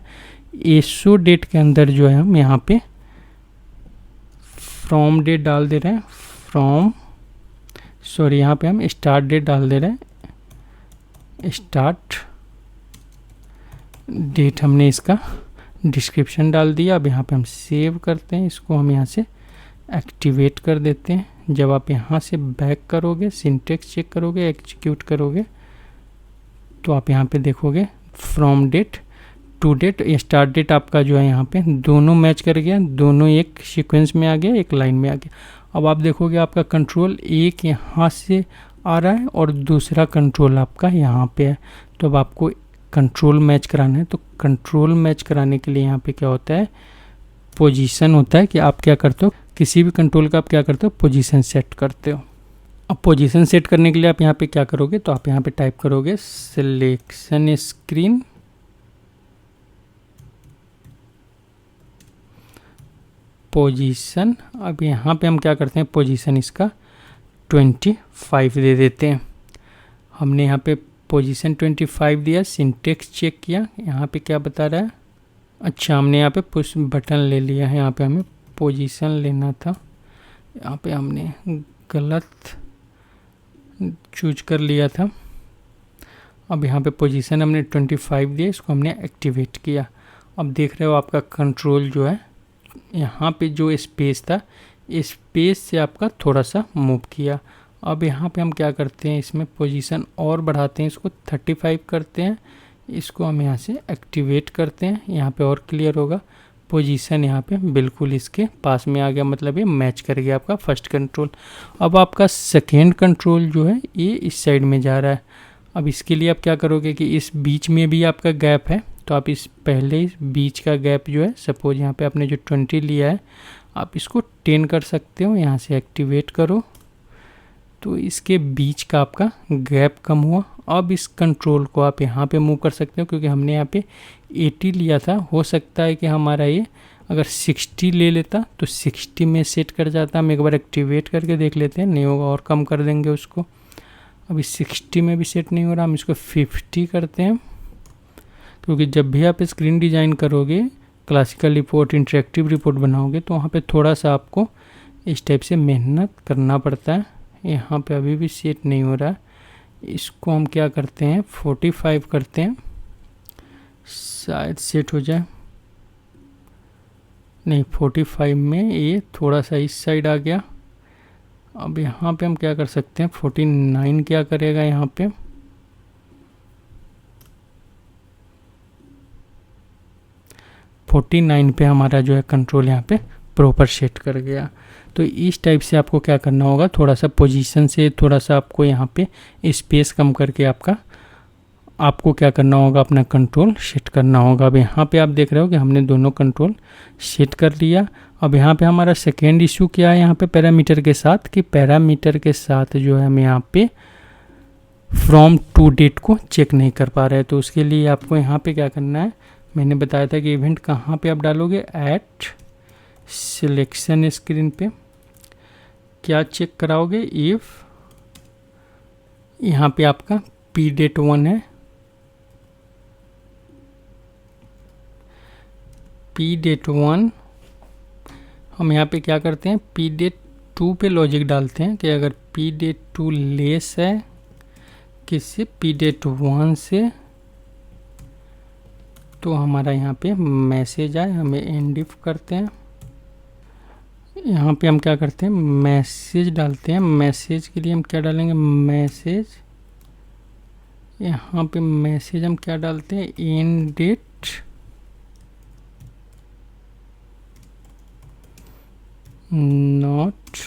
एसो डेट के अंदर जो है हम यहाँ पे फ्रॉम डेट डाल दे रहे हैं, यहाँ पे हम स्टार्ट डेट डाल दे रहे हैं, स्टार्ट डेट हमने इसका डिस्क्रिप्शन डाल दिया। अब यहाँ पे हम सेव करते हैं, इसको हम यहाँ से एक्टिवेट कर देते हैं। जब आप यहाँ से बैक करोगे, सिंटेक्स चेक करोगे, एग्जीक्यूट करोगे, तो आप यहाँ पे देखोगे from date to date, start date आपका जो है यहाँ पे दोनों मैच कर गया, दोनों एक सीक्वेंस में आ गया, एक लाइन में आ गया। अब आप देखोगे आपका कंट्रोल एक यहाँ से आ रहा है और दूसरा कंट्रोल आपका यहाँ पे है। तो अब आपको कंट्रोल मैच कराना है, तो कंट्रोल मैच कराने के लिए यहाँ पे क्या होता है, पोजीशन होता है कि आप क्या करते हो, किसी भी कंट्रोल का आप क्या करते हो, पोजीशन सेट करते हो। अब पोजीशन सेट करने के लिए आप यहाँ पे क्या करोगे, तो आप यहाँ पे टाइप करोगे सिलेक्शन स्क्रीन पोजीशन। अब यहाँ पे हम क्या करते हैं, पोजीशन इसका 25 दे देते हैं। हमने यहाँ पे पोजीशन 25 दिया, सिंटेक्स चेक किया, यहाँ पे क्या बता रहा है, अच्छा हमने यहाँ पे पुश बटन ले लिया है, यहाँ पे हमें पोजीशन लेना था, यहाँ पे हमने गलत चूज कर लिया था। अब यहाँ पे पोजीशन हमने 25 दिया, इसको हमने एक्टिवेट किया। अब देख रहे हो आपका कंट्रोल जो है यहाँ पे जो स्पेस था, स्पेस से आपका थोड़ा सा मूव किया। अब यहाँ पे हम क्या करते हैं, इसमें पोजीशन और बढ़ाते हैं, इसको 35 करते हैं, इसको हम यहाँ से एक्टिवेट करते हैं, यहाँ पे और क्लियर होगा। पोजीशन यहाँ पे बिल्कुल इसके पास में आ गया, मतलब ये मैच कर गया आपका फर्स्ट कंट्रोल। अब आपका सेकेंड कंट्रोल जो है ये इस साइड में जा रहा है। अब इसके लिए आप क्या करोगे कि इस बीच में भी आपका गैप है, तो आप इस पहले इस बीच का गैप जो है, सपोज यहाँ पे आपने जो 20 लिया है, आप इसको 10 कर सकते हो, यहाँ से एक्टिवेट करो, तो इसके बीच का आपका गैप कम हुआ। अब इस कंट्रोल को आप यहाँ पे मूव कर सकते हो, क्योंकि हमने यहाँ पे 80 लिया था, हो सकता है कि हमारा ये अगर 60 ले लेता तो 60 में सेट कर जाता। हम एक बार एक्टिवेट करके देख लेते हैं, नहीं होगा और कम कर देंगे उसको। अभी 60 में भी सेट नहीं हो रहा, हम इसको 50 करते हैं, क्योंकि जब भी आप स्क्रीन डिज़ाइन करोगे, क्लासिकल रिपोर्ट, इंटरेक्टिव रिपोर्ट बनाओगे, तो वहाँ पे थोड़ा सा आपको इस टाइप से मेहनत करना पड़ता है। यहाँ पे अभी भी सेट नहीं हो रहा है, इसको हम क्या करते हैं 45 करते हैं, शायद सेट हो जाए। नहीं, 45 में ये थोड़ा सा इस साइड आ गया। अब यहाँ पे हम क्या कर सकते हैं, 49 क्या करेगा, यहाँ पे 49 पे हमारा जो है कंट्रोल यहाँ पे प्रॉपर सेट कर गया। तो इस टाइप से आपको क्या करना होगा, थोड़ा सा पोजीशन से थोड़ा सा आपको यहाँ पे स्पेस कम करके आपको क्या करना होगा, अपना कंट्रोल सेट करना होगा। अब यहाँ पे आप देख रहे हो कि हमने दोनों कंट्रोल सेट कर लिया। अब यहाँ पे हमारा सेकेंड इशू क्या है, यहाँ पे पैरामीटर के साथ, कि पैरामीटर के साथ जो है हम यहाँ पे फ्रॉम टू डेट को चेक नहीं कर पा रहे हैं। तो उसके लिए आपको यहाँ पे क्या करना है, मैंने बताया था कि इवेंट कहाँ पे आप डालोगे, एट सिलेक्शन स्क्रीन पे क्या चेक कराओगे, इफ़ यहाँ पे आपका pdate1 है, pdate1 हम यहाँ पे क्या करते हैं, pdate2 पे लॉजिक डालते हैं कि अगर pdate2 लेस है किससे, pdate1 से, तो हमारा यहाँ पे मैसेज आए, हमें एंड इफ करते हैं। यहाँ पे हम क्या करते हैं, मैसेज डालते हैं। मैसेज के लिए हम क्या डालेंगे, मैसेज, यहाँ पे मैसेज हम क्या डालते हैं, end date not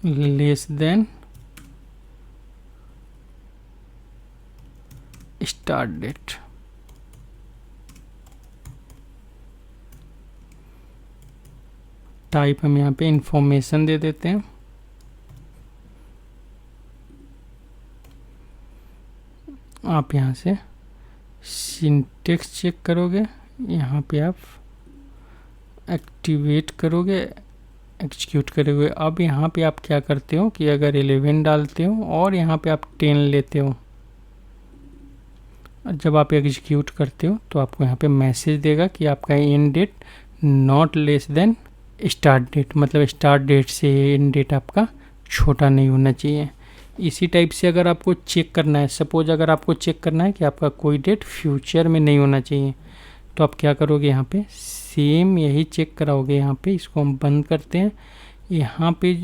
less than start date. Type हम यहाँ पे इंफॉर्मेशन दे देते हैं। आप यहाँ से सिंटेक्स चेक करोगे, यहाँ पे आप एक्टिवेट करोगे, एग्जीक्यूट करोगे। अब यहाँ पे आप क्या करते हो कि अगर 11 डालते हो और यहाँ पे आप 10 लेते हो, जब आप एग्जीक्यूट करते हो तो आपको यहाँ पे मैसेज देगा कि आपका end date not less than start date, मतलब स्टार्ट डेट से एंड डेट आपका छोटा नहीं होना चाहिए। इसी टाइप से अगर आपको चेक करना है, सपोज अगर आपको चेक करना है कि आपका कोई डेट फ्यूचर में नहीं होना चाहिए, तो आप क्या करोगे, यहाँ पे सेम यही चेक कराओगे। यहाँ पे इसको हम बंद करते हैं। यहाँ पे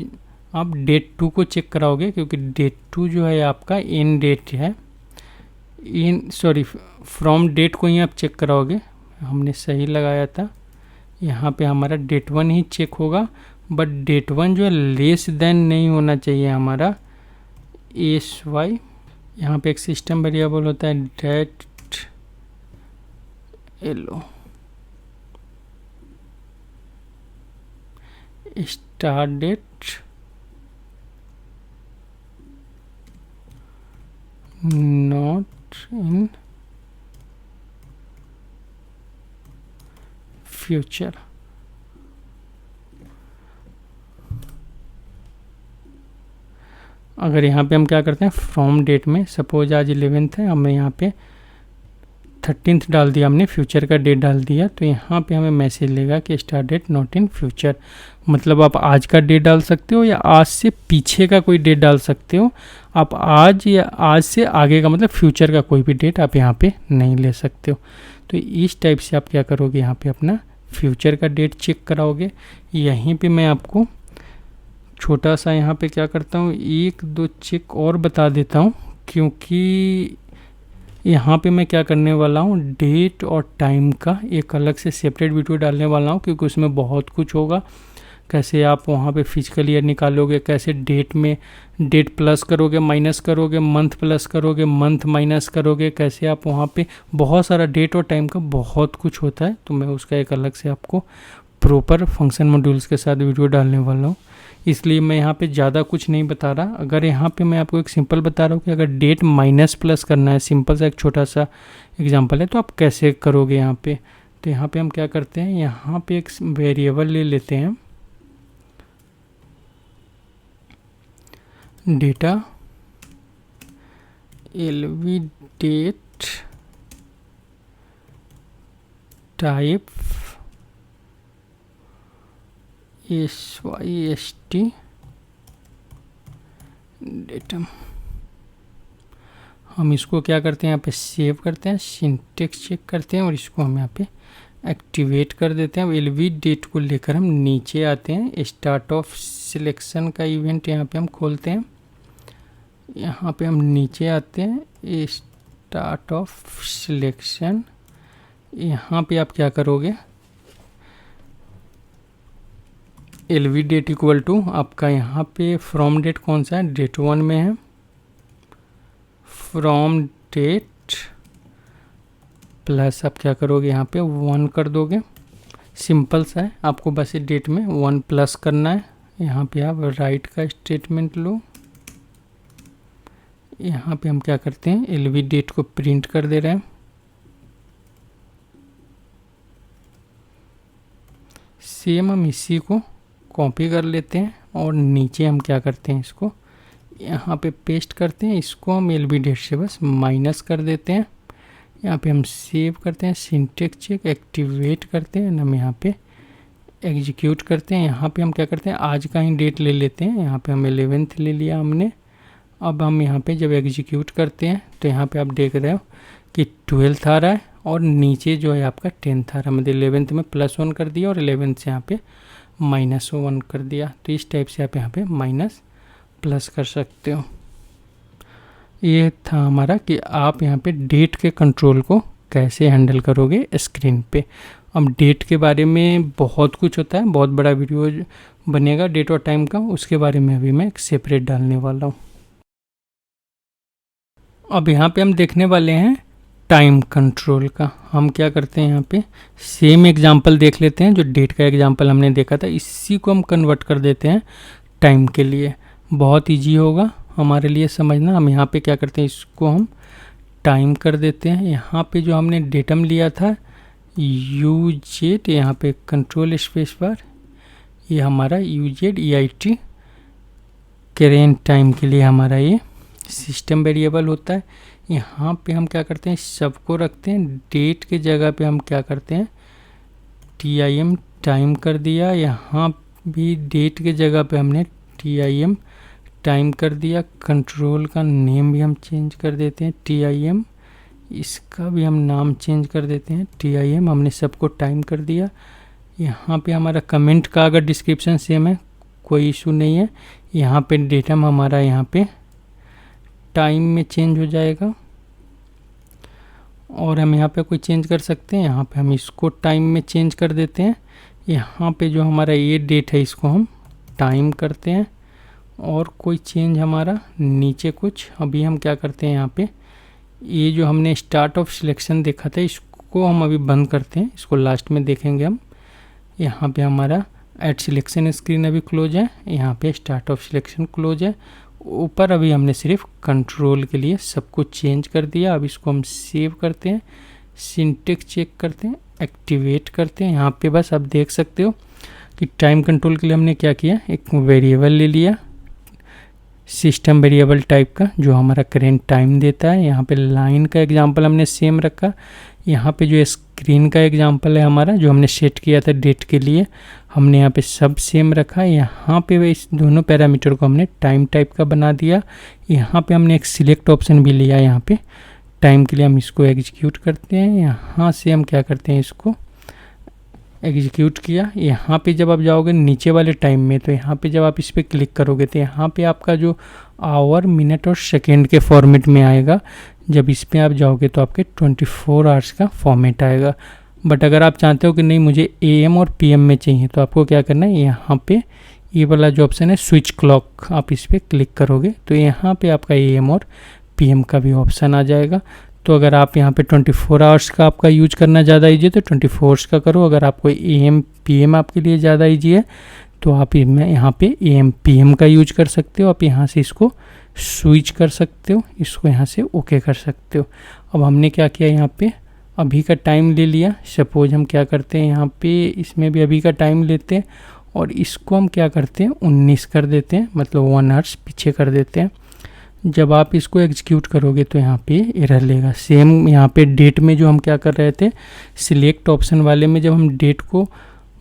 आप डेट 2 को चेक कराओगे, क्योंकि डेट 2 जो है आपका एंड डेट है, फ्रॉम डेट को ही आप चेक कराओगे। हमने सही लगाया था। यहाँ पे हमारा डेट 1 ही चेक होगा, बट डेट 1 जो है लेस देन नहीं होना चाहिए हमारा SY। यहाँ पे एक सिस्टम वेरिएबल होता है date allow start date not in future. अगर यहाँ पे हम क्या करते हैं, फ्रॉम डेट में सपोज आज 11th है, हमें यहाँ पे 13th डाल दिया, हमने फ्यूचर का डेट डाल दिया, तो यहाँ पे हमें मैसेज लेगा कि start date not in future. मतलब आप आज का डेट डाल सकते हो या आज से पीछे का कोई डेट डाल सकते हो। आप आज या आज से आगे का, मतलब फ्यूचर का कोई भी डेट आप यहाँ पे नहीं ले सकते हो। तो इस टाइप से आप क्या करोगे, यहाँ पे अपना फ्यूचर का डेट चेक कराओगे। यहीं पे मैं आपको छोटा सा यहाँ पे क्या करता हूँ, 1-2 चेक और बता देता हूँ, क्योंकि यहाँ पे मैं क्या करने वाला हूँ, डेट और टाइम का एक अलग से सेपरेट वीडियो डालने वाला हूँ, क्योंकि उसमें बहुत कुछ होगा। कैसे आप वहाँ पे फिजिकल ईयर निकालोगे, कैसे डेट में डेट प्लस करोगे, माइनस करोगे, मंथ प्लस करोगे, मंथ माइनस करोगे, कैसे आप वहाँ पे बहुत सारा डेट और टाइम का बहुत कुछ होता है। तो मैं उसका एक अलग से आपको प्रॉपर फंक्शन मॉड्यूल्स के साथ वीडियो डालने वाला हूँ, इसलिए मैं यहाँ पे ज़्यादा कुछ नहीं बता रहा। अगर यहाँ पे मैं आपको एक सिंपल बता रहा हूँ कि अगर डेट माइनस प्लस करना है, सिंपल सा एक छोटा सा एग्जांपल है, तो आप कैसे करोगे यहाँ पे। तो यहाँ पे हम क्या करते हैं, यहाँ पे एक वेरिएबल ले लेते हैं, data LV date type SYST datum. हम इसको क्या करते हैं, यहाँ पे सेव करते हैं, सिंटेक्स चेक करते हैं और इसको हम यहाँ पे एक्टिवेट कर देते हैं। अब LV डेट को लेकर हम नीचे आते हैं, स्टार्ट ऑफ सिलेक्शन का इवेंट यहाँ पे हम खोलते हैं। यहाँ पे हम नीचे आते हैं, स्टार्ट ऑफ सिलेक्शन। यहाँ पे आप क्या करोगे, LV डेट इक्वल टू आपका यहाँ पे फ्रॉम डेट कौन सा है, डेट 1 में है, फ्रॉम डेट प्लस आप क्या करोगे, यहाँ पे 1 कर दोगे। सिंपल सा है, आपको बस डेट में 1 प्लस करना है। यहाँ पे आप राइट का स्टेटमेंट लो। यहाँ पे हम क्या करते हैं, LV डेट को प्रिंट कर दे रहे हैं। सेम हम इसी को कॉपी कर लेते हैं और नीचे हम क्या करते हैं, इसको यहाँ पे पेस्ट करते हैं। इसको हम एल बी डेट से बस माइनस कर देते हैं। यहाँ पे हम सेव करते हैं, सिंटेक्स चेक एक्टिवेट करते हैं, हम यहाँ पे एग्जीक्यूट करते हैं। यहाँ पे हम क्या करते हैं, आज का ही डेट ले लेते हैं। यहाँ पे हम 11th ले लिया हमने। अब हम यहाँ पे जब एग्जीक्यूट करते हैं तो यहाँ पे आप देख रहे हो कि 12th आ रहा है और नीचे जो है आपका 10th आ रहा है। मतलब 11th में +1 कर दिया और 11th से यहाँ पे -1 कर दिया। तो इस टाइप से आप यहाँ पे माइनस प्लस कर सकते हो। ये था हमारा कि आप यहाँ पे डेट के कंट्रोल को कैसे हैंडल करोगे स्क्रीन पे। अब डेट के बारे में बहुत कुछ होता है, बहुत बड़ा वीडियो बनेगा डेट और टाइम का, उसके बारे में अभी मैं एक सेपरेट डालने वाला हूँ। अब यहाँ पे हम देखने वाले हैं टाइम कंट्रोल का। हम क्या करते हैं, यहाँ पे सेम एग्जांपल देख लेते हैं। जो डेट का एग्जांपल हमने देखा था, इसी को हम कन्वर्ट कर देते हैं टाइम के लिए। बहुत ईजी होगा हमारे लिए समझना। हम यहाँ पे क्या करते हैं, इसको हम टाइम कर देते हैं। यहाँ पे जो हमने डेटम लिया था UZ, यहाँ पे कंट्रोल स्पेस बार, ये हमारा UZ EIT करेंट टाइम के लिए हमारा ये सिस्टम वेरिएबल होता है। यहाँ पे हम क्या करते हैं, सबको रखते हैं। डेट के जगह पे हम क्या करते हैं, TIM टाइम कर दिया। यहाँ भी डेट के जगह पे हमने TIM टाइम कर दिया। कंट्रोल का नेम भी हम चेंज कर देते हैं TIM, इसका भी हम नाम चेंज कर देते हैं TIM। हमने सबको टाइम कर दिया। यहाँ पे हमारा कमेंट का अगर डिस्क्रिप्शन सेम है कोई इशू नहीं है। यहाँ पे डेटम हमारा यहाँ पे टाइम में चेंज हो जाएगा और हम यहाँ पे कोई चेंज कर सकते हैं। यहाँ पे हम इसको टाइम में चेंज कर देते हैं। यहाँ पे जो हमारा ये डेट है इसको हम टाइम करते हैं और कोई चेंज हमारा नीचे कुछ। अभी हम क्या करते हैं, यहाँ पे ये जो हमने स्टार्ट ऑफ सिलेक्शन देखा था इसको हम अभी बंद करते हैं, इसको लास्ट में देखेंगे हम। यहाँ पे हमारा एड सिलेक्शन स्क्रीन अभी क्लोज है, यहाँ पे स्टार्ट ऑफ सिलेक्शन क्लोज है। ऊपर अभी हमने सिर्फ कंट्रोल के लिए सब कुछ चेंज कर दिया। अब इसको हम सेव करते हैं, सिंटेक्स चेक करते हैं, एक्टिवेट करते हैं। यहाँ पे बस आप देख सकते हो कि टाइम कंट्रोल के लिए हमने क्या किया, एक वेरिएबल ले लिया सिस्टम वेरिएबल टाइप का जो हमारा करेंट टाइम देता है। यहाँ पे लाइन का एग्जांपल हमने सेम रखा। यहाँ पे जो स्क्रीन का एग्जांपल है हमारा जो हमने सेट किया था डेट के लिए, हमने यहाँ पे सब सेम रखा। यहाँ पे इस दोनों पैरामीटर को हमने टाइम टाइप का बना दिया। यहाँ पे हमने एक सिलेक्ट ऑप्शन भी लिया। यहाँ पे टाइम के लिए हम इसको एग्जीक्यूट करते हैं। यहाँ से हम क्या करते हैं, इसको एग्जीक्यूट किया। यहाँ पे जब आप जाओगे नीचे वाले टाइम में, तो यहाँ पे जब आप इस पर क्लिक करोगे तो यहाँ पे आपका जो आवर, मिनट और सेकेंड के फॉर्मेट में आएगा। जब इस पे आप जाओगे तो आपके 24 आवर्स का फॉर्मेट आएगा। बट अगर आप चाहते हो कि नहीं मुझे AM और PM में चाहिए, तो आपको क्या करना है, यहाँ पे ये वाला जो ऑप्शन है स्विच क्लॉक, आप इस पर क्लिक करोगे तो यहाँ पे आपका AM और PM का भी ऑप्शन आ जाएगा। तो अगर आप यहाँ पे 24 आवर्स का आपका यूज करना ज़्यादा ईजी है तो 24 आवर्स का करो। अगर आपको AM PM आपके लिए ज़्यादा ईजी है तो आप यहाँ पे AM PM का यूज कर सकते हो। आप यहाँ से इसको स्विच कर सकते हो, इसको यहाँ से ओके कर सकते हो। अब हमने क्या किया, यहाँ पे अभी का टाइम ले लिया। सपोज हम क्या करते हैं, यहाँ पे इसमें भी अभी का टाइम लेते हैं और इसको हम क्या करते हैं 19 कर देते हैं, मतलब 1 आवर्स पीछे कर देते हैं। जब आप इसको एग्जीक्यूट करोगे तो यहाँ पे एरर लेगा। सेम यहाँ पे डेट में जो हम क्या कर रहे थे, सिलेक्ट ऑप्शन वाले में जब हम डेट को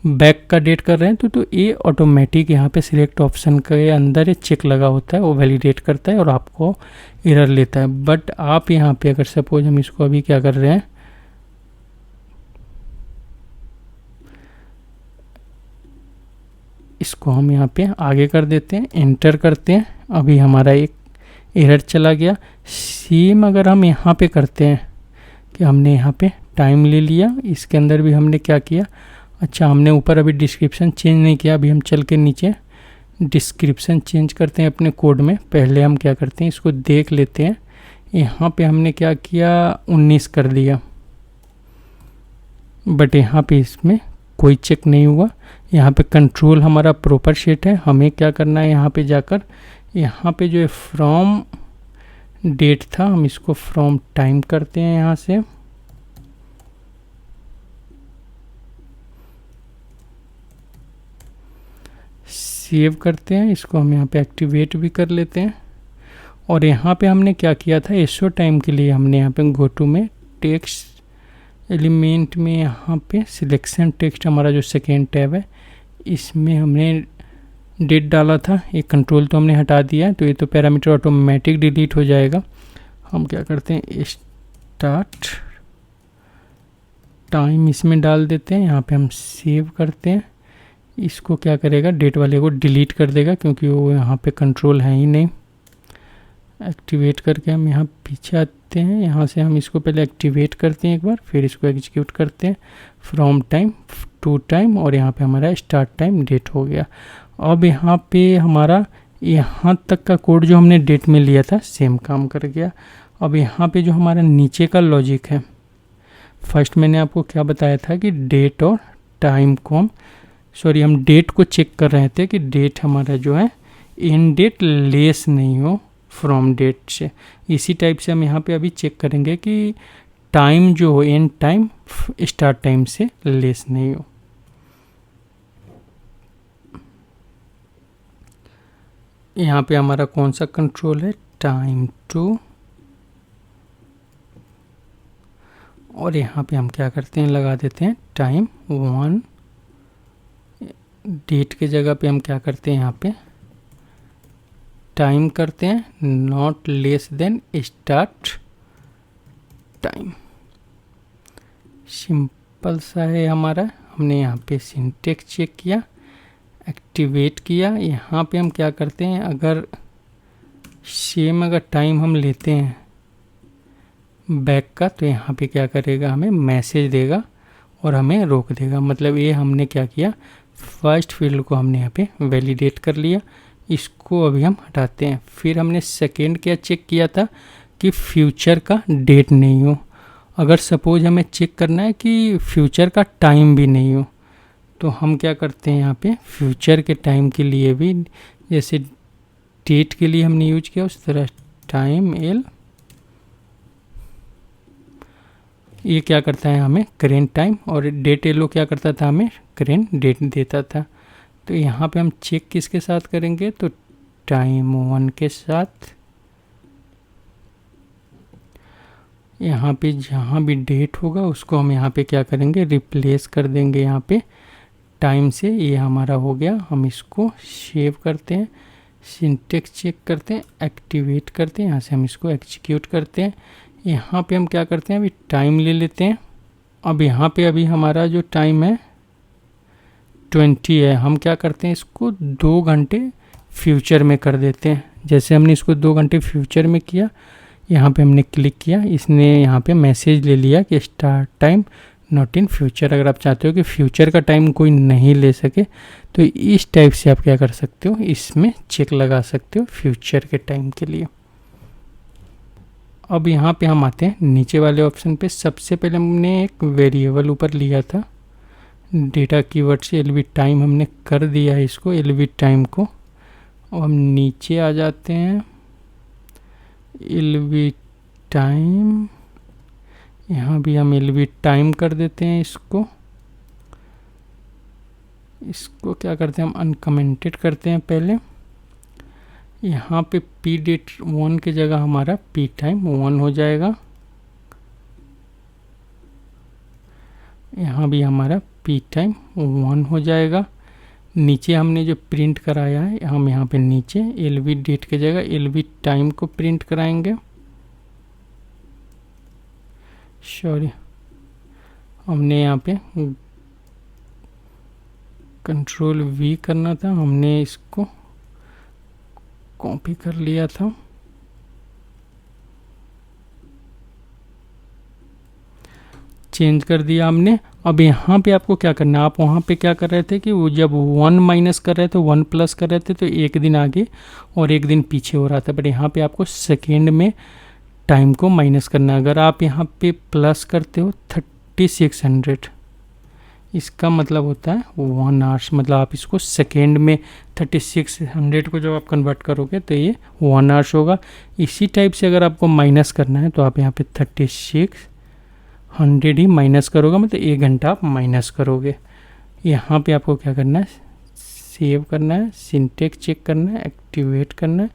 बैक का डेट कर रहे हैं तो ये ऑटोमेटिक यहाँ पे सिलेक्ट ऑप्शन के अंदर ये चेक लगा होता है, वो वैलिडेट करता है और आपको एरर लेता है। बट आप यहाँ पे अगर सपोज हम इसको अभी क्या कर रहे हैं, इसको हम यहाँ पे आगे कर देते हैं, एंटर करते हैं। अभी हमारा एक एरर चला गया। सेम अगर हम यहाँ पे करते हैं कि हमने यहाँ पे टाइम ले लिया, इसके अंदर भी हमने क्या किया, अच्छा हमने ऊपर अभी डिस्क्रिप्शन चेंज नहीं किया। अभी हम चल के नीचे डिस्क्रिप्शन चेंज करते हैं अपने कोड में। पहले हम क्या करते हैं, इसको देख लेते हैं। यहाँ पे हमने क्या किया, 19 कर दिया, बट यहाँ पे इसमें कोई चेक नहीं हुआ। यहाँ पे कंट्रोल हमारा प्रॉपर सेट है। हमें क्या करना है, यहाँ पे जाकर यहाँ पे जो फ्रॉम डेट था हम इसको फ्रॉम टाइम करते हैं। यहाँ से सेव करते हैं, इसको हम यहाँ पे एक्टिवेट भी कर लेते हैं। और यहाँ पे हमने क्या किया था, एसओ टाइम के लिए हमने यहाँ पे गो टू में टेक्स्ट एलिमेंट में यहाँ पे सिलेक्शन टेक्स्ट हमारा जो सेकेंड टैब है इसमें हमने डेट डाला था। एक कंट्रोल तो हमने हटा दिया है, तो ये तो पैरामीटर ऑटोमेटिक डिलीट हो जाएगा। हम क्या करते हैं, स्टार्ट टाइम इसमें डाल देते हैं, यहाँ पे हम सेव करते हैं। इसको क्या करेगा, डेट वाले को डिलीट कर देगा क्योंकि वो यहाँ पे कंट्रोल है ही नहीं। एक्टिवेट करके हम यहाँ पीछे आते हैं, यहाँ से हम इसको पहले एक्टिवेट करते हैं एक बार, फिर इसको एग्जीक्यूट करते हैं फ्रॉम टाइम टू टाइम, और यहाँ पे हमारा स्टार्ट टाइम डेट हो गया। अब यहाँ पे हमारा यहाँ तक का कोड जो हमने डेट में लिया था सेम काम कर गया। अब यहाँ पे जो हमारा नीचे का लॉजिक है, फर्स्ट मैंने आपको क्या बताया था कि डेट और टाइम को हम डेट को चेक कर रहे थे कि डेट हमारा जो है एंड डेट लेस नहीं हो फ्रॉम डेट से। इसी टाइप से हम यहाँ पे अभी चेक करेंगे कि टाइम जो हो एंड टाइम स्टार्ट टाइम से लेस नहीं हो। यहाँ पे हमारा कौन सा कंट्रोल है, टाइम 2, और यहाँ पे हम क्या करते हैं, लगा देते हैं टाइम 1। डेट के जगह पे हम क्या करते हैं, यहाँ पे टाइम करते हैं not less than start time. Simple सा है हमारा। हमने यहाँ पे सिंटेक्स चेक किया, एक्टिवेट किया। यहाँ पे हम क्या करते हैं, अगर सेम अगर टाइम हम लेते हैं बैक का, तो यहाँ पे क्या करेगा, हमें मैसेज देगा और हमें रोक देगा। मतलब ये हमने क्या किया, फर्स्ट फील्ड को हमने यहाँ पे वैलिडेट कर लिया, इसको अभी हम हटाते हैं। फिर हमने सेकेंड क्या चेक किया था कि फ्यूचर का डेट नहीं हो। अगर सपोज हमें चेक करना है कि फ्यूचर का टाइम भी नहीं हो, तो हम क्या करते हैं, यहाँ पे फ्यूचर के टाइम के लिए भी जैसे डेट के लिए हमने यूज किया उस तरह टाइम एल, ये क्या करता है हमें करेंट टाइम, और डेट एलो क्या करता था, हमें करेंट डेट देता था। तो यहाँ पे हम चेक किसके साथ करेंगे, तो टाइम 1 के साथ। यहाँ पे जहाँ भी डेट होगा उसको हम यहाँ पे क्या करेंगे, रिप्लेस कर देंगे यहाँ पे टाइम से। ये हमारा हो गया। हम इसको सेव करते हैं, सिंटेक्स चेक करते हैं, एक्टिवेट करते हैं, यहाँ से हम इसको एग्जीक्यूट करते हैं। यहाँ पे हम क्या करते हैं, अभी टाइम ले लेते हैं। अब यहाँ पे अभी हमारा जो टाइम है 20 है, हम क्या करते हैं, इसको 2 घंटे फ्यूचर में कर देते हैं। जैसे हमने इसको 2 घंटे फ्यूचर में किया, यहाँ पे हमने क्लिक किया, इसने यहाँ पे मैसेज ले लिया कि start time not in future. अगर आप चाहते हो कि फ्यूचर का टाइम कोई नहीं ले सके, तो इस टाइप से आप क्या कर सकते हो, इसमें चेक लगा सकते हो फ्यूचर के टाइम के लिए। अब यहाँ पे हम आते हैं नीचे वाले ऑप्शन पे। सबसे पहले हमने एक वेरिएबल ऊपर लिया था डेटा कीवर्ड से, एलवी टाइम हमने कर दिया है इसको, एलवी टाइम को। अब हम नीचे आ जाते हैं, एलवी टाइम, यहाँ भी हम एलवी टाइम कर देते हैं इसको क्या करते हैं, हम अनकमेंटेड करते हैं पहले। यहाँ पे पी डेट 1 की जगह हमारा पी टाइम 1 हो जाएगा। यहाँ भी हमारा पी टाइम 1 हो जाएगा। नीचे हमने जो प्रिंट कराया है, हम यहाँ पे नीचे एलवी डेट की जगह एलवी टाइम को प्रिंट कराएंगे। सॉरी, हमने यहाँ पे कंट्रोल वी करना था, हमने इसको कॉपी कर लिया था। चेंज कर दिया हमने। अब यहाँ पे आपको क्या करना है, आप वहाँ पे क्या कर रहे थे कि वो जब 1 माइनस कर रहे थे, 1 प्लस कर रहे थे, तो एक दिन आगे और एक दिन पीछे हो रहा था। बट यहाँ पे आपको सेकेंड में टाइम को माइनस करना है। अगर आप यहाँ पे प्लस करते हो 3600, इसका मतलब होता है 1 आवर्स। मतलब आप इसको सेकेंड में 3600 को जब आप कन्वर्ट करोगे तो ये 1 आवर्स होगा। इसी टाइप से अगर आपको माइनस करना है तो आप यहाँ पे 3600 ही माइनस करोगे, मतलब 1 घंटा आप माइनस करोगे। यहाँ पे आपको क्या करना है, सेव करना है, सिंटेक्स चेक करना है, एक्टिवेट करना है,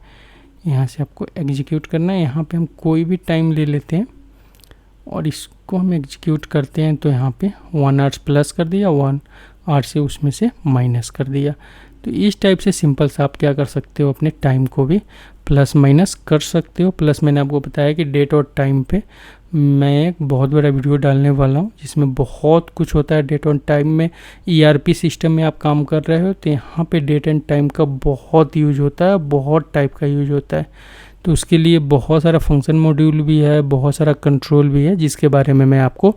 यहाँ से आपको एग्जीक्यूट करना है। यहाँ पे हम कोई भी टाइम ले लेते हैं और इसको हम एग्जीक्यूट करते हैं, तो यहाँ पे 1 आवर्स प्लस कर दिया, 1 आवर से उसमें से माइनस कर दिया। तो इस टाइप से सिंपल सा आप क्या कर सकते हो, अपने टाइम को भी प्लस माइनस कर सकते हो। प्लस मैंने आपको बताया कि डेट और टाइम पे मैं एक बहुत बड़ा वीडियो डालने वाला हूँ जिसमें बहुत कुछ होता है डेट और टाइम में। ERP सिस्टम में आप काम कर रहे हो तो यहाँ पे डेट एंड टाइम का बहुत यूज होता है, बहुत टाइप का यूज होता है। तो उसके लिए बहुत सारा फंक्शन मॉड्यूल भी है, बहुत सारा कंट्रोल भी है, जिसके बारे में मैं आपको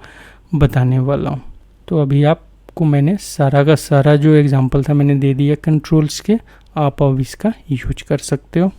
बताने वाला हूँ। तो अभी आपको मैंने सारा का सारा जो एग्जांपल था मैंने दे दिया कंट्रोल्स के, आप अब इसका यूज कर सकते हो।